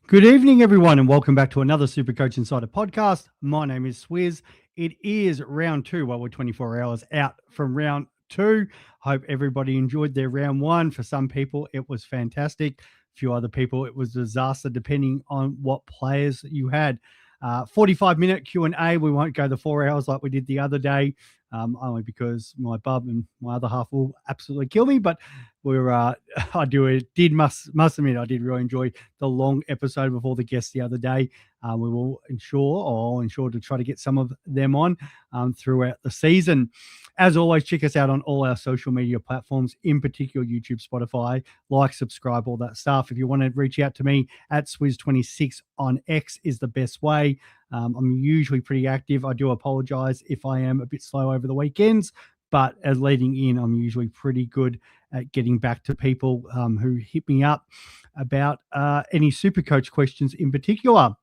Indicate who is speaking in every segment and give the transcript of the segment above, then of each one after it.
Speaker 1: Good evening, everyone, and welcome back to another Supercoach Insider podcast. My name is Swizz. It is round two. Well, we're 24 hours out from round two. Hope everybody enjoyed their round one. For some people, it was fantastic. A few other people, it was a disaster, depending on what players you had. 45-minute Q&A. We won't go the 4 hours like we did the other day, only because my bub and my other half will absolutely kill me. But must admit, I did really enjoy the long episode with all the guests the other day. We will ensure to try to get some of them on throughout the season. As always, check us out on all our social media platforms, in particular YouTube, Spotify. Like, subscribe, all that stuff. If you want to reach out to me, at Swizz26 on X is the best way. I'm usually pretty active. I do apologize if I am a bit slow over the weekends, but as leading in, I'm usually pretty good at getting back to people who hit me up about any Supercoach questions in particular.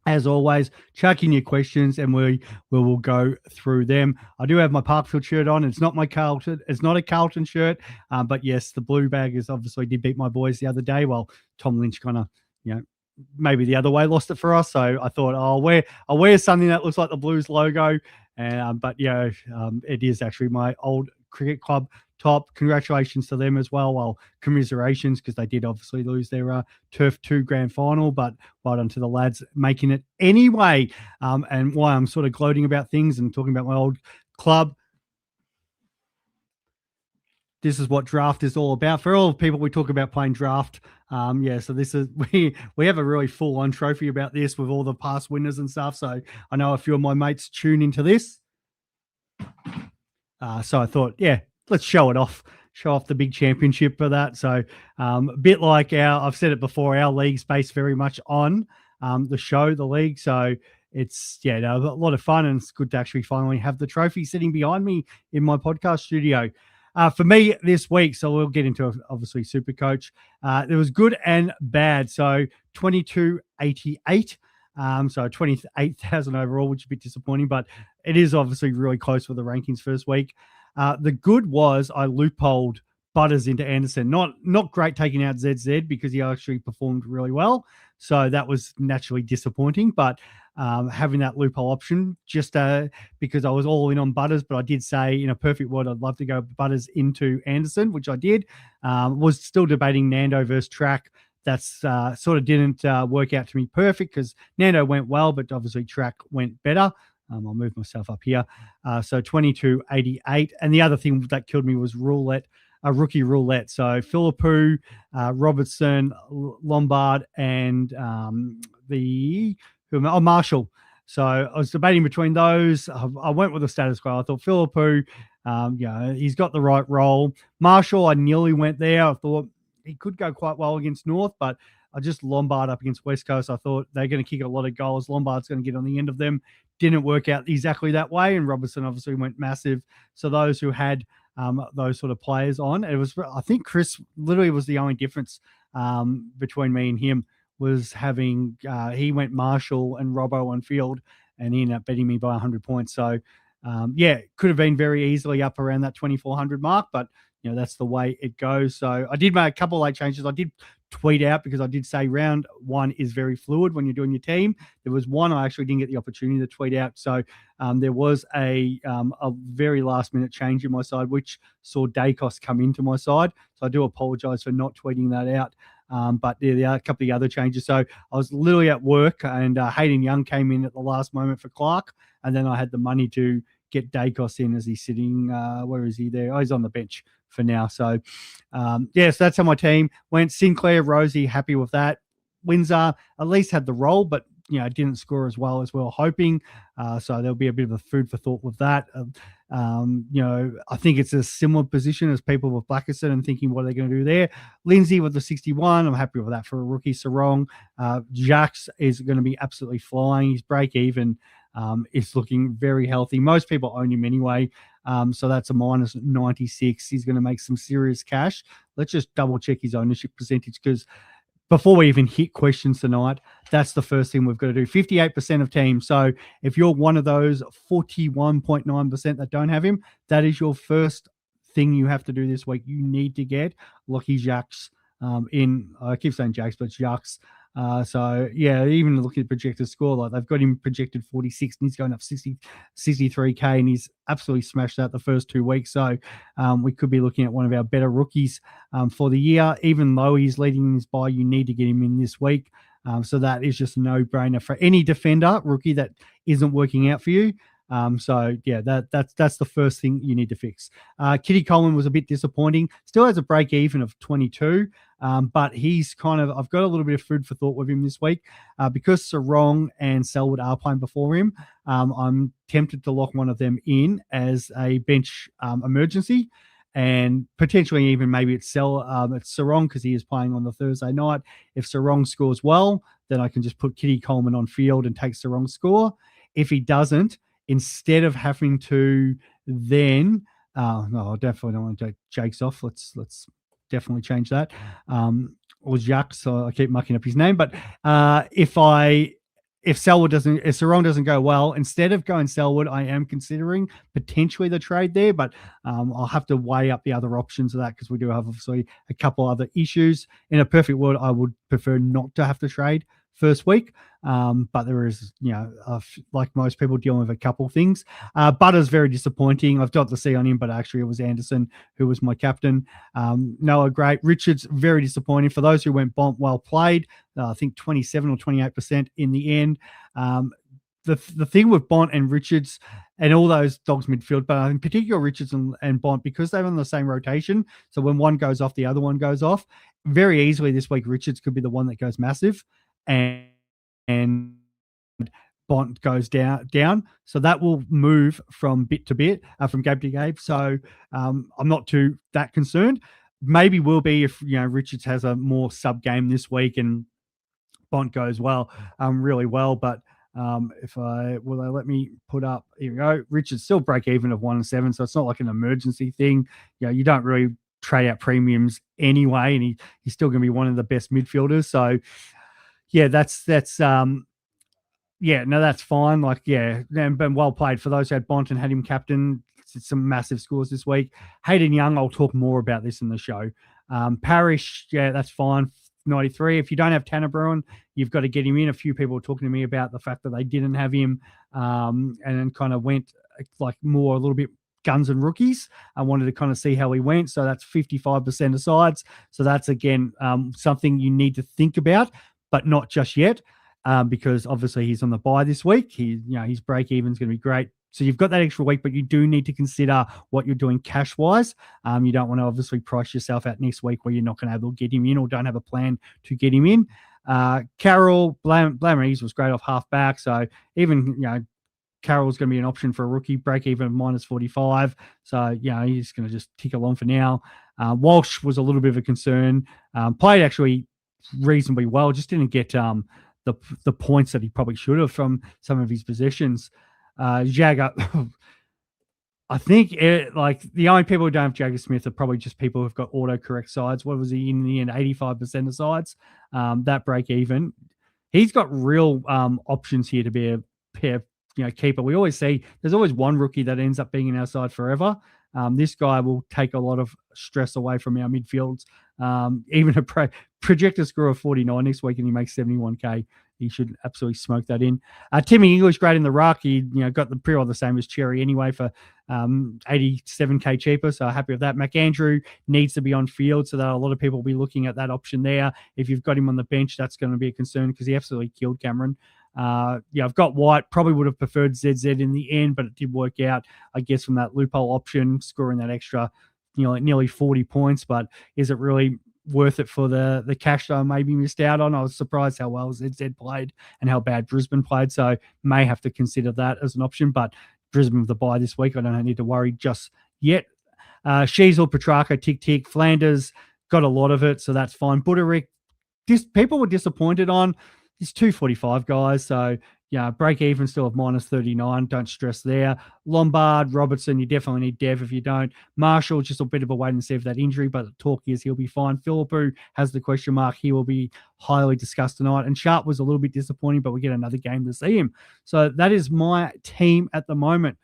Speaker 1: As always, chuck in your questions and we will go through them. I do have my Parkfield shirt on. It's not a Carlton shirt, but yes, the Blue Baggers obviously did beat my boys the other day. Well, Tom Lynch kind of, maybe the other way lost it for us. So I thought I'll wear something that looks like the Blues logo. But it is actually my old cricket club top. Congratulations to them as well. Well, commiserations, because they did obviously lose their Turf 2 grand final, but well done to the lads making it anyway. And why I'm sort of gloating about things and talking about my old club, this is what draft is all about. For all the people, we talk about playing draft. So this is we have a really full-on trophy about this with all the past winners and stuff. So I know a few of my mates tune into this. So I thought, let's show it off. Show off the big championship for that. So a bit like I've said it before, our league's based very much on the league. So it's, a lot of fun, and it's good to actually finally have the trophy sitting behind me in my podcast studio. For me this week, so we'll get into obviously Supercoach. There was good and bad. So 2288. So 28,000 overall, which is a bit disappointing, but it is obviously really close for the rankings first week. The good was I loopholed Butters into Anderson. Not great taking out ZZ because he actually performed really well. So that was naturally disappointing, but having that loophole option just because I was all in on Butters, but I did say in a perfect world, I'd love to go Butters into Anderson, which I did. Was still debating Nando versus Track. That's sort of didn't work out to me perfect because Nando went well, but obviously Track went better. I'll move myself up here. So 2288. And the other thing that killed me was rookie roulette. So Philippou, Robertson, Lombard, and Marshall. So I was debating between those. I went with the status quo. I thought Philippou, he's got the right role. Marshall, I nearly went there. I thought he could go quite well against North, but I just Lombard up against West Coast. I thought they're going to kick a lot of goals. Lombard's going to get on the end of them. Didn't work out exactly that way, and Robertson obviously went massive. So those who had those sort of players on, I think Chris literally was the only difference between me and him was having he went Marshall and Robbo on field, and he ended up beating me by 100 points. So could have been very easily up around that 2,400 mark, but that's the way it goes. So I did make a couple of late changes. I did tweet out because I did say round one is very fluid when you're doing your team. There was one I actually didn't get the opportunity to tweet out. So there was a very last minute change in my side, which saw Dacos come into my side. So I do apologize for not tweeting that out. But there are a couple of other changes. So I was literally at work, and Hayden Young came in at the last moment for Clark. And then I had the money to get Dacos in as he's sitting. Where is he there? Oh, he's on the bench for now. So, so that's how my team went. Sinclair, Rosie, happy with that. Windsor at least had the role, but didn't score as well as we were hoping. So there'll be a bit of a food for thought with that. I think it's a similar position as people with Blackerson and thinking what are they going to do there. Lindsay with the 61, I'm happy with that for a rookie. Sarong, Jacques is going to be absolutely flying. His break even is looking very healthy. Most people own him anyway. So that's a minus 96. He's going to make some serious cash. Let's just double check his ownership percentage, because before we even hit questions tonight, that's the first thing we've got to do. 58% of teams. So if you're one of those 41.9% that don't have him, that is your first thing you have to do this week. You need to get Lockie Jacques I keep saying Jacques, but Jacques So yeah, even looking at projected score, like they've got him projected 46 and he's going up 63K and he's absolutely smashed that the first 2 weeks. So we could be looking at one of our better rookies for the year. Even though he's leading in his buy, you need to get him in this week. So that is just a no-brainer for any defender rookie that isn't working out for you. So yeah, that's the first thing you need to fix. Kitty Coleman was a bit disappointing. Still has a break even of 22, but he's I've got a little bit of food for thought with him this week because Sarong and Selwood are playing before him. I'm tempted to lock one of them in as a bench emergency. And potentially even maybe it's Sarong because he is playing on the Thursday night. If Sarong scores well, then I can just put Kitty Coleman on field and take Sarong's score. If he doesn't, instead of having to then, no, I definitely don't want to take Jake's off. Let's definitely change that. Or Jacques, so I keep mucking up his name. But if Sarong doesn't go well, instead of going Selwood, I am considering potentially the trade there, but I'll have to weigh up the other options of that because we do have obviously a couple other issues. In a perfect world, I would prefer not to have to trade first week, but there is, like most people, dealing with a couple things. Butter's very disappointing. I've got the C on him, but actually it was Anderson who was my captain. Noah, great. Richards, very disappointing. For those who went Bont, well played. I think 27 or 28% in the end. The thing with Bont and Richards and all those dogs midfield, but in particular Richards and Bont, because they're on the same rotation, so when one goes off, the other one goes off. Very easily this week, Richards could be the one that goes massive, and Bont goes down. So that will move from bit to bit, from game to game. So I'm not too that concerned. Maybe will be if Richards has a more sub game this week and Bont goes really well. But will they let me put up? Here we go. Richards still break even of 1-7, so it's not like an emergency thing. You don't really trade out premiums anyway, and he's still going to be one of the best midfielders. So yeah, that's fine. Like, yeah, and well played for those who had Bont and had him captain. Some massive scores this week. Hayden Young, I'll talk more about this in the show. Parrish, yeah, that's fine. 93. If you don't have Tanner Bruin, you've got to get him in. A few people were talking to me about the fact that they didn't have him, and then kind of went like more a little bit guns and rookies. I wanted to kind of see how he went. So that's 55% of sides. So that's again something you need to think about, but not just yet, because obviously he's on the bye this week. His break even is going to be great. So you've got that extra week, but you do need to consider what you're doing cash-wise. You don't want to obviously price yourself out next week where you're not going to be able to get him in or don't have a plan to get him in. Carroll, Blameries was great off half-back. So even, Carroll's going to be an option for a rookie, break even minus 45. So, he's going to just tick along for now. Walsh was a little bit of a concern. Played actually reasonably well, just didn't get the points that he probably should have from some of his possessions. Jagger, I think the only people who don't have Jagger Smith are probably just people who've got autocorrect sides. What was he in the end? 85% of sides. That break even. He's got real options here to be a pair, keeper. We always see there's always one rookie that ends up being in our side forever. This guy will take a lot of stress away from our midfields. Even a projected score of 49 next week and he makes 71K. He should absolutely smoke that in. Timmy English, great in the ruck. He got the pretty well the same as Cherry anyway for 87K cheaper. So happy with that. McAndrew needs to be on field, so that a lot of people will be looking at that option there. If you've got him on the bench, that's going to be a concern because he absolutely killed Cameron. I've got White. Probably would have preferred ZZ in the end, but it did work out, I guess, from that loophole option, scoring that extra, nearly 40 points. But is it really worth it for the cash that I maybe missed out on? I was surprised how well ZZ played and how bad Brisbane played, so may have to consider that as an option. But Brisbane with the bye this week, I don't need to worry just yet. Sheasel, Petrarca, tick. Flanders got a lot of it, so that's fine. Buderick, people were disappointed on. He's 245 guys, so break even still of minus 39. Don't stress there. Lombard, Robertson, you definitely need Dev if you don't. Marshall, just a bit of a wait and see for that injury, but the talk is he'll be fine. Philippou has the question mark. He will be highly discussed tonight. And Sharp was a little bit disappointing, but we get another game to see him. So that is my team at the moment.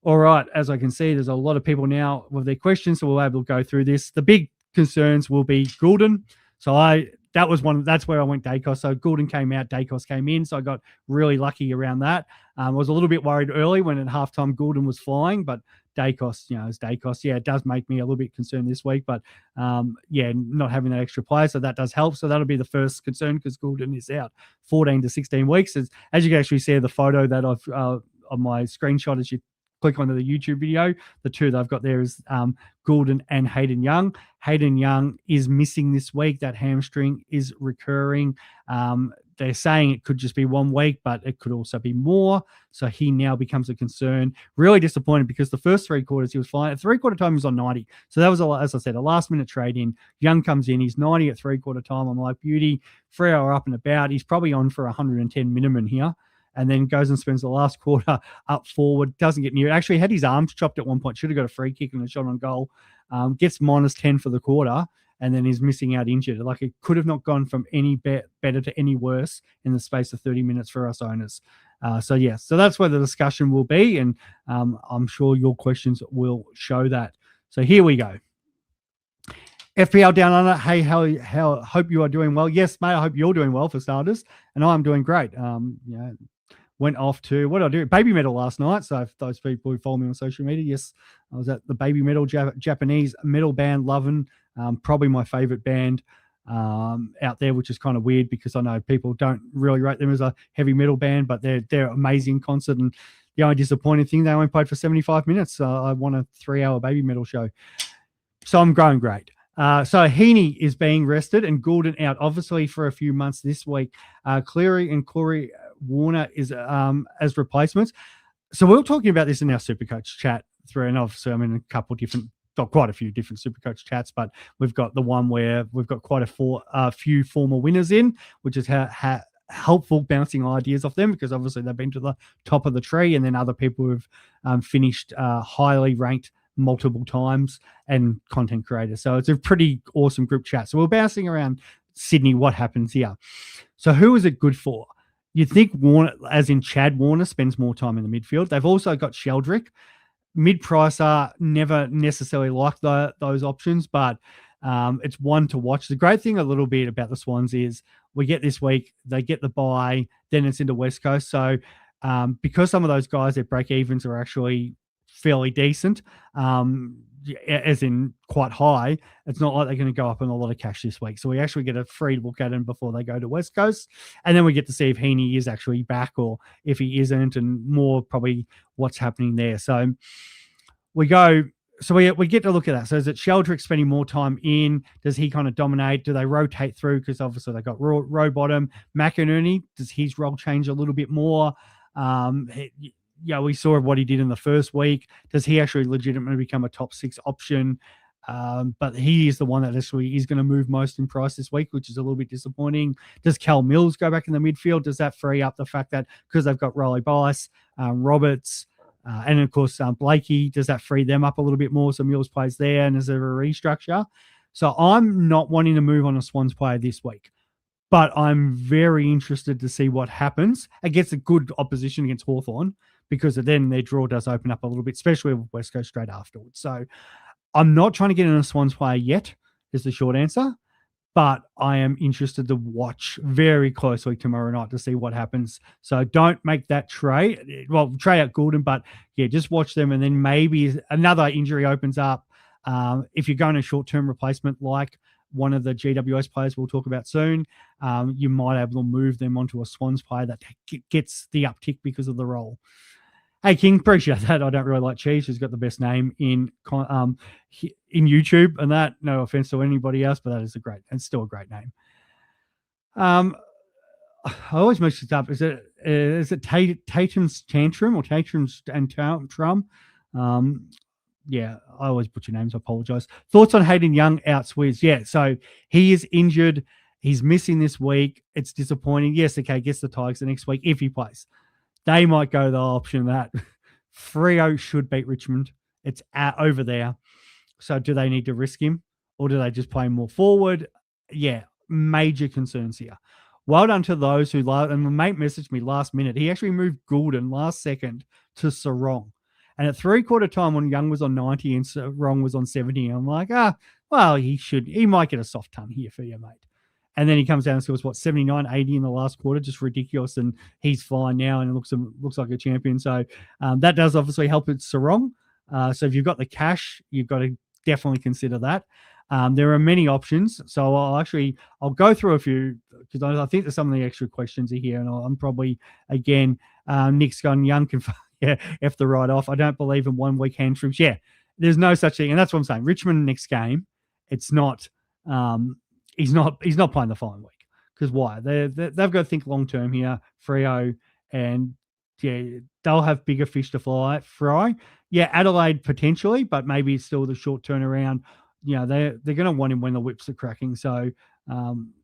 Speaker 1: All right, as I can see, there's a lot of people now with their questions, so we'll be able to go through this. The big concerns will be Goulden. So That's where I went Dacos. So Goulden came out, Dacos came in. So I got really lucky around that. I was a little bit worried early when at halftime Goulden was flying, but Dacos, is Dacos. Yeah, it does make me a little bit concerned this week, but not having that extra player, so that does help. So that'll be the first concern because Goulden is out 14 to 16 weeks. As you can actually see the photo that I've on my screenshot as you click onto the YouTube video, the two that I've got there is Goulden and Hayden Young. Hayden Young is missing this week. That hamstring is recurring. They're saying it could just be 1 week, but it could also be more. So he now becomes a concern. Really disappointed because the first 3 quarters he was fine. At 3/4 time, he was on 90. So that was, as I said, a last-minute trade-in. Young comes in. He's 90 at 3/4 time. I'm like, beauty, 3 hour up and about. He's probably on for 110 minimum here. And then goes and spends the last quarter up forward, doesn't get near it. Actually had his arms chopped at one point, should have got a free kick and a shot on goal. Gets -10 for the quarter, and then he's missing out injured. Like, it could have not gone from any better to any worse in the space of 30 minutes for us owners. So that's where the discussion will be, and I'm sure your questions will show that. So here we go. FPL Down Under. Hey, how hope you are doing well. Yes, mate, I hope you're doing well for starters, and I'm doing great. Went off to, what did I do? Baby Metal last night. So if those people who follow me on social media, yes, I was at the Baby Metal Japanese metal band, loving, probably my favorite band out there, which is kind of weird because I know people don't really rate them as a heavy metal band, but they're amazing concert. And the only disappointing thing, they only played for 75 minutes. I won a 3-hour Baby Metal show. So I'm going great. So Heaney is being rested and Goulden out, obviously, for a few months this week. Cleary and Corey Warner is as replacements. So we were talking about this in our Supercoach chat through, and obviously I'm in quite a few different Supercoach chats, but we've got the one where we've got quite a few former winners in, which is helpful bouncing ideas off them because obviously they've been to the top of the tree, and then other people who've finished highly ranked multiple times and content creators. So it's a pretty awesome group chat. So we're bouncing around Sydney. What happens here? So who is it good for? You'd think Warner, as in Chad Warner, spends more time in the midfield. They've also got Sheldrick. Mid-pricer, never necessarily like those options, but it's one to watch. The great thing a little bit about the Swans is we get this week, they get the bye, then it's into West Coast. So because some of those guys, their break-evens are actually fairly decent, as in quite high, it's not like they're going to go up in a lot of cash this week. So we actually get a free look at him before they go to West Coast. And then we get to see if Heaney is actually back or if he isn't, and more probably what's happening there. So we get to look at that. So is it Sheldrick spending more time in? Does he kind of dominate? Do they rotate through? Because obviously they got row bottom. McInerney, does his role change a little bit more? We saw what he did in the first week. Does he actually legitimately become a top 6 option? But he is the one that actually is going to move most in price this week, which is a little bit disappointing. Does Cal Mills go back in the midfield? Does that free up the fact that because they've got Riley Bice, Roberts, and of course Blakey, does that free them up a little bit more so Mills plays there, and is there a restructure? So I'm not wanting to move on a Swans player this week, but I'm very interested to see what happens against a good opposition against Hawthorn, because then their draw does open up a little bit, especially with West Coast straight afterwards. So I'm not trying to get in a Swans player yet, is the short answer, but I am interested to watch very closely tomorrow night to see what happens. So don't make that trade. Well, trade out Goulden, but yeah, just watch them, and then maybe another injury opens up. If you're going to short-term replacement like one of the GWS players we'll talk about soon, you might be able to move them onto a Swans player that gets the uptick because of the role. Hey, King, appreciate that. I don't really like Cheese, who's got the best name in YouTube, and that, no offense to anybody else, but that is still a great name. I always mix it up. Is it Tatum's Tantrum or Tatum's and Trum? Yeah, I always butcher names. I apologize. Thoughts on Hayden Young out Swizz? Yeah, so he is injured. He's missing this week. It's disappointing. Yes, okay, gets the Tigers the next week if he plays. They might go the option that Freo should beat Richmond. It's over there. So do they need to risk him, or do they just play more forward? Yeah, major concerns here. Well done to those who love. And my mate messaged me last minute. He actually moved Goulden last second to Sarong. And at 3/4 time when Young was on 90 and Sarong was on 70, I'm like, well, he might get a soft ton here for you, mate. And then he comes down and scores, 79, 80 in the last quarter, just ridiculous. And he's fine now and it looks like a champion. So that does obviously help at Sarong. So if you've got the cash, you've got to definitely consider that. There are many options. So I'll go through a few because I think there's some of the extra questions are here. And I'm probably, again, Nick's gone, Young can F the right off. I don't believe in 1 week hamstrings. Yeah, there's no such thing. And that's what I'm saying. Richmond next game, it's not, he's not playing the following week. Because why? They've got to think long term here, Freo, and they'll have bigger fish to fry. Yeah, Adelaide potentially, but maybe it's still the short turnaround. They're going to want him when the whips are cracking. So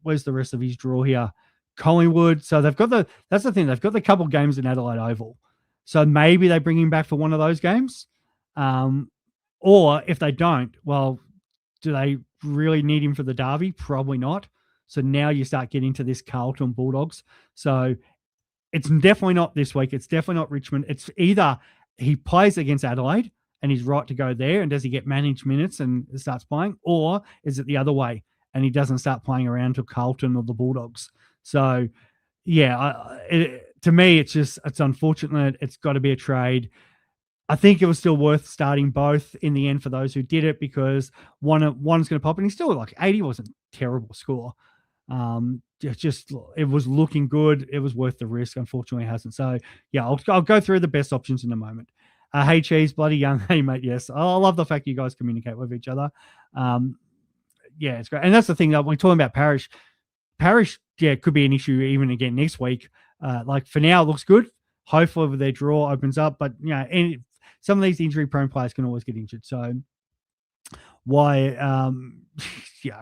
Speaker 1: where's the rest of his draw here? Collingwood. So that's the thing. They've got the couple games in Adelaide Oval. So maybe they bring him back for one of those games. Or if they don't, well, do they really need him for the derby? Probably not. So now you start getting to this Carlton Bulldogs. So it's definitely not this week. It's definitely not Richmond. It's either he plays against Adelaide and he's right to go there, and does he get managed minutes and starts playing, or is it the other way and he doesn't start playing around to Carlton or the Bulldogs? So, to me, it's unfortunate. It's got to be a trade. I think it was still worth starting both in the end for those who did it, because one's going to pop, and he's still like 80 wasn't a terrible score. It was looking good. It was worth the risk. Unfortunately, it hasn't. So yeah, I'll go through the best options in a moment. Hey Cheese, bloody Young. Hey mate, yes. I love the fact you guys communicate with each other. It's great. And that's the thing that we're talking about. Parrish, could be an issue even again next week. Like for now, it looks good. Hopefully, with their draw opens up, but some of these injury-prone players can always get injured. So why?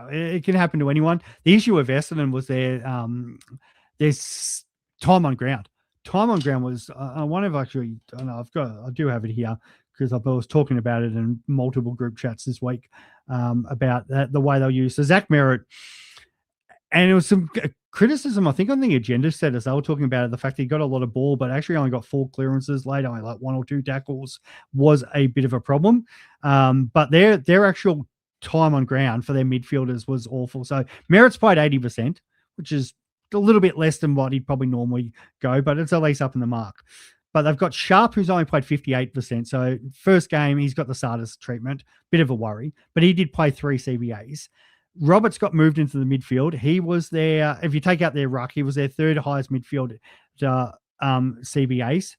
Speaker 1: It can happen to anyone. The issue with Essendon was there's time on ground. Time on ground was one of actually. I do have it here because I was talking about it in multiple group chats this week about the way they'll use. So Zach Merritt, and it was some criticism, I think, on the agenda set as they were talking about it, the fact that he got a lot of ball, but actually only got 4 clearances late, only like 1 or 2 tackles was a bit of a problem. But their actual time on ground for their midfielders was awful. So Merritt's played 80%, which is a little bit less than what he'd probably normally go, but it's at least up in the mark. But they've got Sharp, who's only played 58%. So first game, he's got the starters treatment, bit of a worry, but he did play 3 CBAs. Roberts got moved into the midfield. He was there, if you take out their ruck, he was their 3rd highest midfield CBAs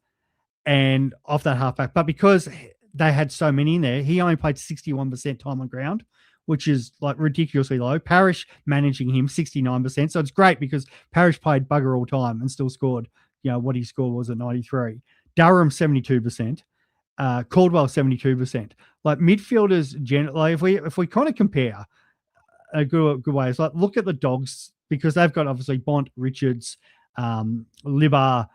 Speaker 1: and off that halfback. But because they had so many in there, he only played 61% time on ground, which is like ridiculously low. Parrish managing him 69%. So it's great because Parrish played bugger all time and still scored, what he scored was at 93. Durham 72%. Caldwell 72%. Like midfielders, generally, if we kind of compare, a good way is like look at the Dogs, because they've got obviously Bont, Richards, Libba,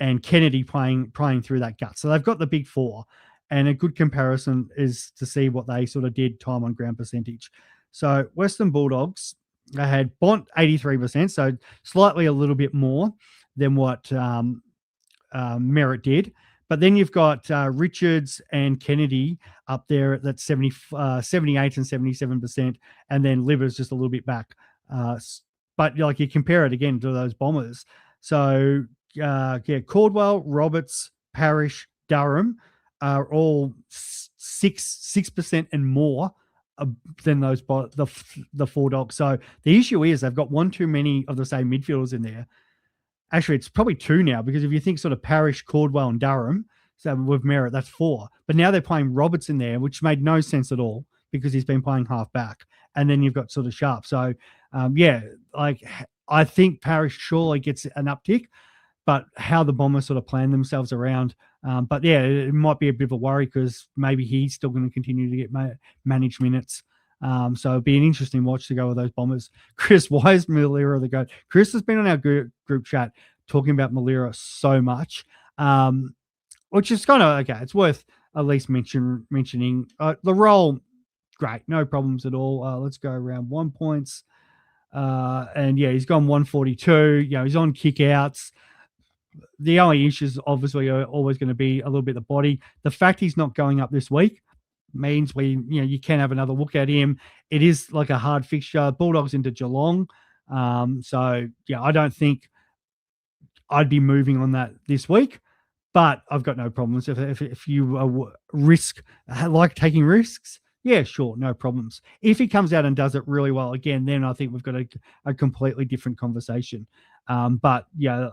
Speaker 1: and Kennedy playing through that gut. So they've got the big 4, and a good comparison is to see what they sort of did time on ground percentage. So Western Bulldogs, they had Bont 83%, so slightly a little bit more than what Merritt did. But then you've got Richards and Kennedy up there at that 78 and 77%, and then Libba's just a little bit back. But like you compare it again to those Bombers. So Caldwell, Roberts, Parrish, Durham are all 6% and more than those the 4 Dogs. So the issue is they've got one too many of the same midfielders in there. Actually, it's probably 2 now, because if you think sort of Parrish, Caldwell, and Durham, so with Merritt, that's 4. But now they're playing Roberts in there, which made no sense at all because he's been playing half back. And then you've got sort of Sharp. So, I think Parrish surely gets an uptick, but how the Bombers sort of plan themselves around. It might be a bit of a worry because maybe he's still going to continue to get managed minutes. So it'd be an interesting watch to go with those Bombers. Chris, why is Malira the GOAT? Chris has been on our group chat talking about Malira so much, which is kind of, okay, it's worth at least mentioning. The role, great, no problems at all. Let's go around 1 points. He's gone 142. He's on kick-outs. The only issues obviously are always going to be a little bit the body. The fact he's not going up this week means you can have another look at him. It is like a hard fixture. Bulldogs into Geelong. So yeah, I don't think I'd be moving on that this week. But I've got no problems if you like taking risks. Yeah, sure, no problems. If he comes out and does it really well again, then I think we've got a completely different conversation. But yeah,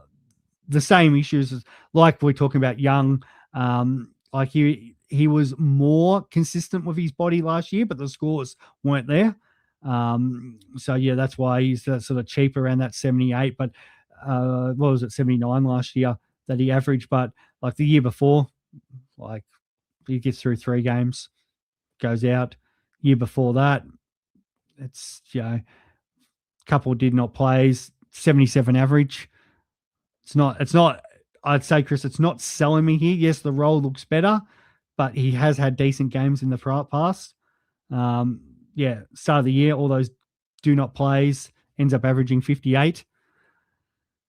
Speaker 1: the same issues as like we're talking about Young. Like he was more consistent with his body last year, but the scores weren't there. So yeah, that's why he's sort of cheap around that 78. But what was it, 79 last year that he averaged? But like the year before, like he gets through 3 games, goes out. Year before that, it's couple did not plays, 77 average. It's not, I'd say, Chris, it's not selling me here. Yes, the role looks better, but he has had decent games in the past. Start of the year, all those do not plays, ends up averaging 58.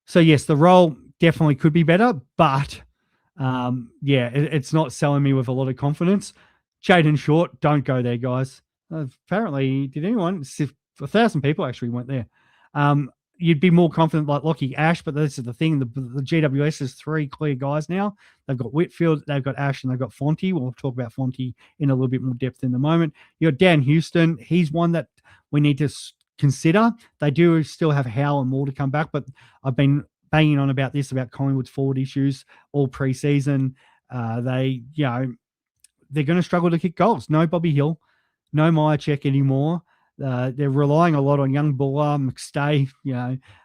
Speaker 1: So yes, the role definitely could be better, but it's not selling me with a lot of confidence. Jaden Short, don't go there, guys. Apparently, did anyone? 1,000 people actually went there. You'd be more confident like Lockie Ash, but this is the thing. The GWS is 3 clear guys now. They've got Whitfield, they've got Ash, and they've got Fonte. We'll talk about Fonte in a little bit more depth in the moment. You got Dan Houston. He's one that we need to consider. They do still have Howe and Moore to come back, but I've been banging on about Collingwood's forward issues all preseason. They're going to struggle to kick goals. No Bobby Hill, no Myercheck anymore. They're relying a lot on young Buller, McStay,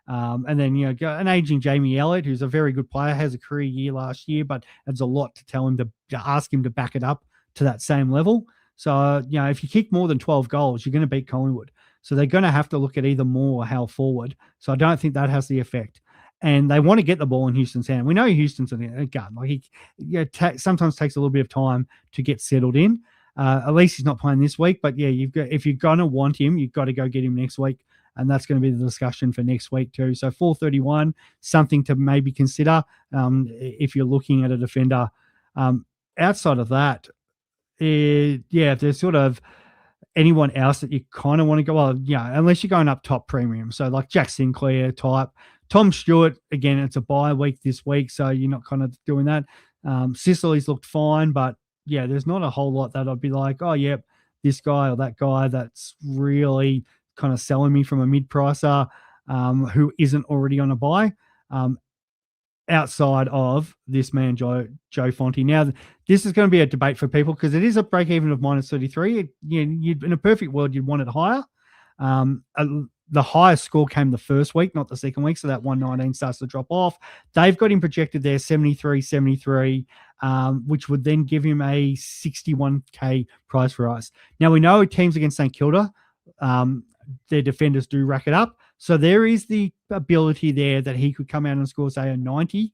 Speaker 1: and then an aging Jamie Elliott, who's a very good player, has a career year last year, but adds a lot to tell him to ask him to back it up to that same level. So if you kick more than 12 goals, you're going to beat Collingwood. So they're going to have to look at either Moore or Hal forward. So I don't think that has the effect. And they want to get the ball in Houston's hand. We know Houston's a gun. Like he sometimes takes a little bit of time to get settled in. At least he's not playing this week. But yeah, if you're going to want him, you've got to go get him next week. And that's going to be the discussion for next week too. So 431, something to maybe consider if you're looking at a defender. Outside of that, if there's sort of anyone else that you kind of want to go, unless you're going up top premium. So like Jack Sinclair type. Tom Stewart, again, it's a bye week this week, so you're not kind of doing that. Sicily's looked fine, but yeah, there's not a whole lot that I'd be like, oh, yep, this guy or that guy that's really kind of selling me from a mid-pricer who isn't already on a bye. Outside of this man, Joe Fonte. Now, this is going to be a debate for people because it is a break-even of -33. In a perfect world, you'd want it higher. The highest score came the first week, not the second week, so that 119 starts to drop off. They've got him projected there 73, which would then give him a 61K price rise. Now, we know teams against St Kilda, their defenders do rack it up. So there is the ability there that he could come out and score, say, a 90,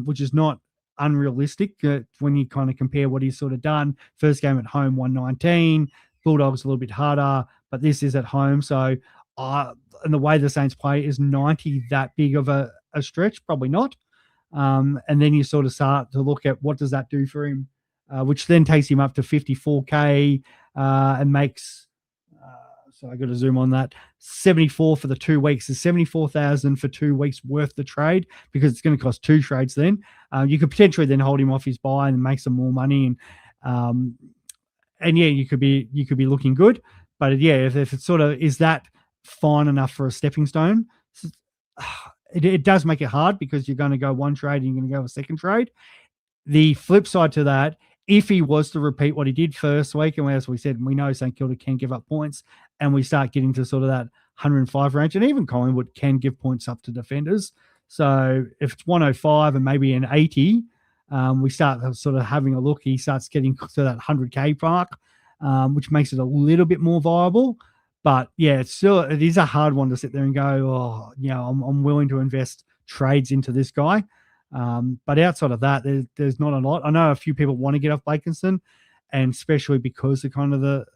Speaker 1: which is not unrealistic when you kind of compare what he's sort of done. First game at home, 119. Bulldogs a little bit harder, but this is at home. So and the way the Saints play, is 90 that big of a stretch? Probably not. And then you sort of start to look at what does that do for him, which then takes him up to 54K and makes, so I got to zoom on that, 74 for the 2 weeks. Is 74,000 for 2 weeks worth the trade, because it's going to cost 2 trades then. You could potentially then hold him off his buy and make some more money. And yeah, you could be looking good. But yeah, if it sort of is that fine enough for a stepping stone, it does make it hard, because you're going to go one trade and you're going to go a second trade. The flip side to that, if he was to repeat what he did first week, and as we said, we know St Kilda can give up points, and we start getting to sort of that 105 range, and even Collingwood can give points up to defenders. So if it's 105 and maybe an 80, we start sort of having a look. He starts getting to that 100K mark, which makes it a little bit more viable. But yeah, it is a hard one to sit there and go, I'm willing to invest trades into this guy. But outside of that, there's not a lot. I know a few people want to get off Blakiston, and especially because of kind of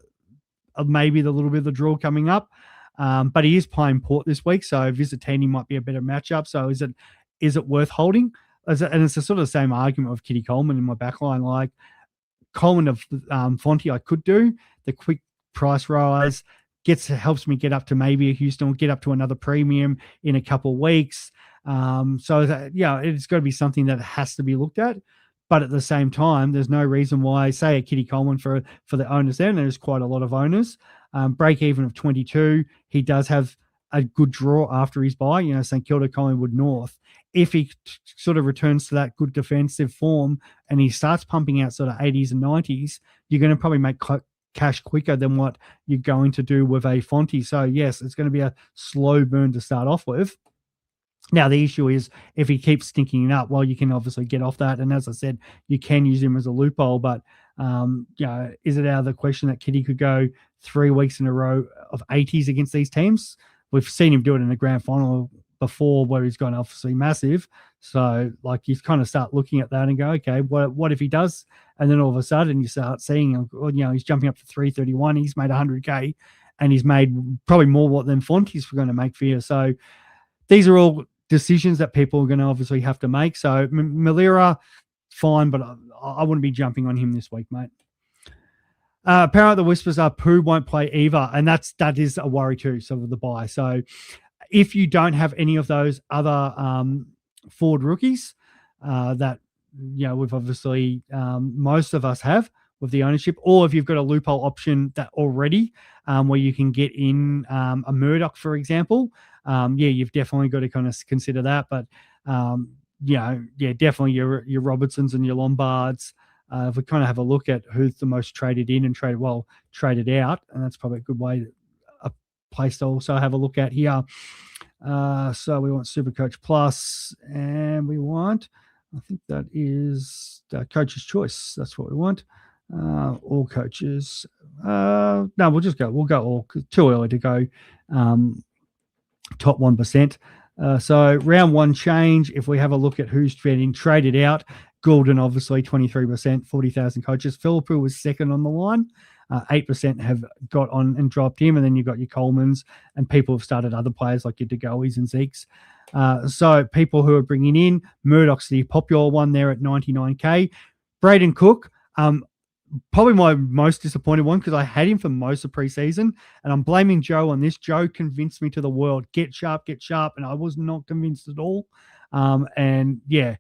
Speaker 1: maybe the little bit of the draw coming up. But he is playing Port this week, so Visitini might be a better matchup. So is it worth holding? And it's a sort of the same argument of Kitty Coleman in my backline. Like Coleman of Fonte, I could do the quick price rise, helps me get up to maybe a Houston, or get up to another premium in a couple of weeks. So that, yeah, it's got to be something that has to be looked at. But at the same time, there's no reason why, say, a Kitty Coleman for the owners there, and there's quite a lot of owners, break even of 22. He does have a good draw after his bye, St Kilda, Collingwood, North. If he sort of returns to that good defensive form and he starts pumping out sort of 80s and 90s, you're going to probably make cash quicker than what you're going to do with a Fonte. So, yes, it's going to be a slow burn to start off with. Now, the issue is if he keeps stinking it up, well, you can obviously get off that. And as I said, you can use him as a loophole. But, is it out of the question that Kitty could go 3 weeks in a row of 80s against these teams? We've seen him do it in the grand final before where he's gone obviously massive. So, like, you kind of start looking at that and go, okay, what if he does? And then all of a sudden you start seeing, he's jumping up to 331. He's made 100K and he's made probably more than Fonte's going to make for you. So these are all decisions that people are going to obviously have to make. So Malira, fine, but I wouldn't be jumping on him this week, mate. Apparently the whispers are Pooh won't play either, and that is a worry too. So with the bye, so if you don't have any of those other forward rookies that we've obviously most of us have with the ownership, or if you've got a loophole option that already where you can get in a Murdoch, for example, you've definitely got to kind of consider that. But definitely your Robertsons and your Lombards. If we kind of have a look at who's the most traded in and traded out, and that's probably a good place to also have a look at here. So we want Supercoach Plus, and we want, I think that is Coach's Choice. That's what we want. All coaches. No, we'll go all. Too early to go top 1%. So round one change, if we have a look at who's getting traded out, Goulden, obviously, 23%, 40,000 coaches. Philippou was second on the line. 8% have got on and dropped him. And then you've got your Colemans, and people have started other players like your De Goeys and Zeeks. So people who are bringing in, Murdoch's the popular one there at 99K. Braden Cook, probably my most disappointed one because I had him for most of preseason, and I'm blaming Joe on this. Joe convinced me to the world, get sharp, and I was not convinced at all. And yeah,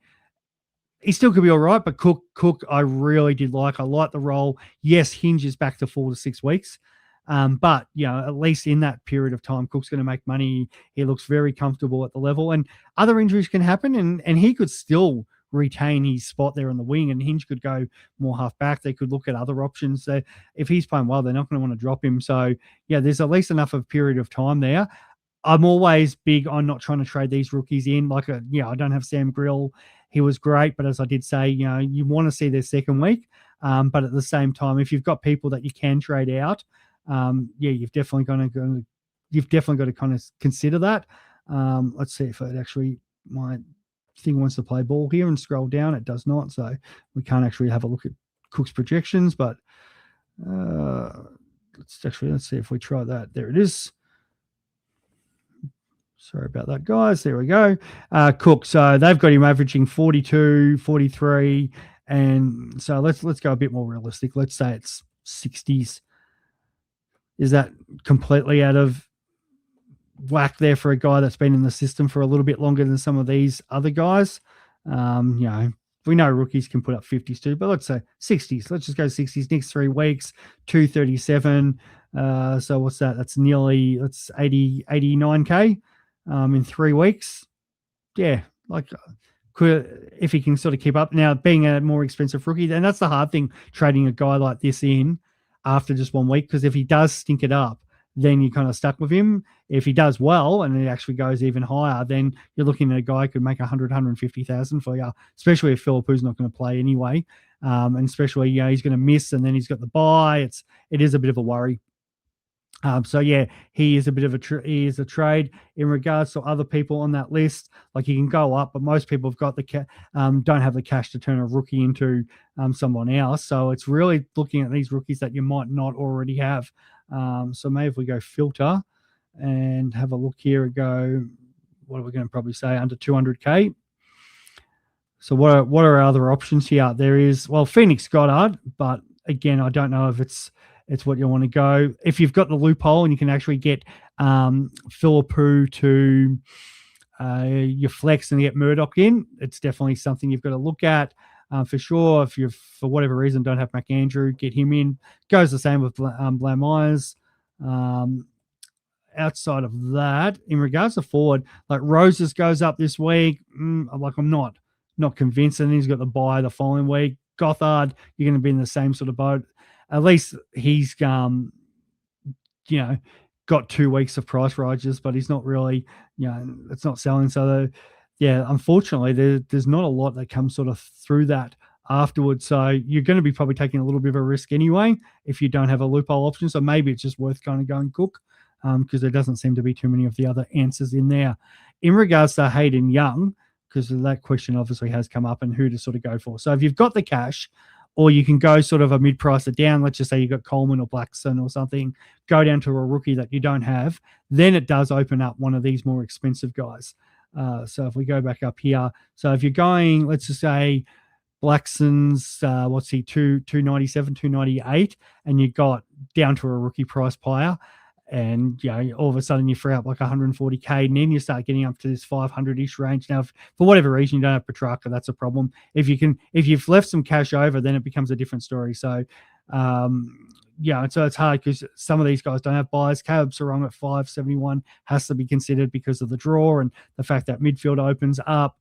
Speaker 1: he still could be all right, but Cook, I really did like. I like the role. Yes, Hinge is back to 4 to 6 weeks. But, at least in that period of time, Cook's going to make money. He looks very comfortable at the level, and other injuries can happen, and he could still retain his spot there on the wing, and Hinge could go more half back. They could look at other options. So if he's playing well, they're not going to want to drop him. So, yeah, there's at least enough of a period of time there. I'm always big on not trying to trade these rookies in. I don't have Sam Grill. He was great, but as I did say, you want to see their second week. But at the same time, if you've got people that you can trade out, you've definitely got to kind of consider that. Let's see if it actually, my thing wants to play ball here and scroll down. It does not, so we can't actually have a look at Cook's projections. But let's see if we try that. There it is. Sorry about that, guys. There we go. Cook. So they've got him averaging 42, 43. And so let's go a bit more realistic. Let's say it's 60s. Is that completely out of whack there for a guy that's been in the system for a little bit longer than some of these other guys? We know rookies can put up 50s too, but let's say 60s. Let's just go 60s. Next 3 weeks, 237. So what's that? That's 89K. In 3 weeks. Yeah, if he can sort of keep up. Now, being a more expensive rookie, and that's the hard thing, trading a guy like this in after just 1 week, because if he does stink it up, then you're kind of stuck with him. If he does well and it actually goes even higher, then you're looking at a guy who could make 150,000 for you, especially if Philippou's not going to play anyway. And especially, he's going to miss, and then he's got the bye. It is a bit of a worry. So yeah, he is a bit of a trade in regards to other people on that list. Like, he can go up, but most people have got don't have the cash to turn a rookie into someone else. So it's really looking at these rookies that you might not already have. So maybe if we go filter and have a look here and go, what are we going to probably say, under 200K? So what are our other options here? There is, Phoenix Goddard, but again, I don't know if it's it's what you want to go. If you've got the loophole and you can actually get Philippou to your flex and get Murdoch in, it's definitely something you've got to look at. For sure, if you for whatever reason don't have McAndrew, get him in. Goes the same with Blair Myers. Outside of that, in regards to forward, like Roses goes up this week. I'm not convinced. And he's got the bye the following week. Gothard, you're going to be in the same sort of boat. At least he's got 2 weeks of price rises, but he's not really, it's not selling. So, unfortunately, there's not a lot that comes sort of through that afterwards. So you're going to be probably taking a little bit of a risk anyway if you don't have a loophole option. So maybe it's just worth kind of going Cook because there doesn't seem to be too many of the other answers in there. In regards to Hayden Young, because that question obviously has come up and who to sort of go for. So if you've got the cash, or you can go sort of a mid-pricer down, let's just say you've got Coleman or Blackson or something, go down to a rookie that you don't have, then it does open up one of these more expensive guys. So if we go back up here, so if you're going, let's just say Blackson's, 297, 298, and you got down to a rookie price player, and all of a sudden you free up like 140k, and then you start getting up to this 500-ish range. Now, if, for whatever reason you don't have Petrarca, that's a problem. If you've left some cash over, then it becomes a different story. So, so it's hard because some of these guys don't have buys. Caleb Sarong at 571 has to be considered because of the draw and the fact that midfield opens up.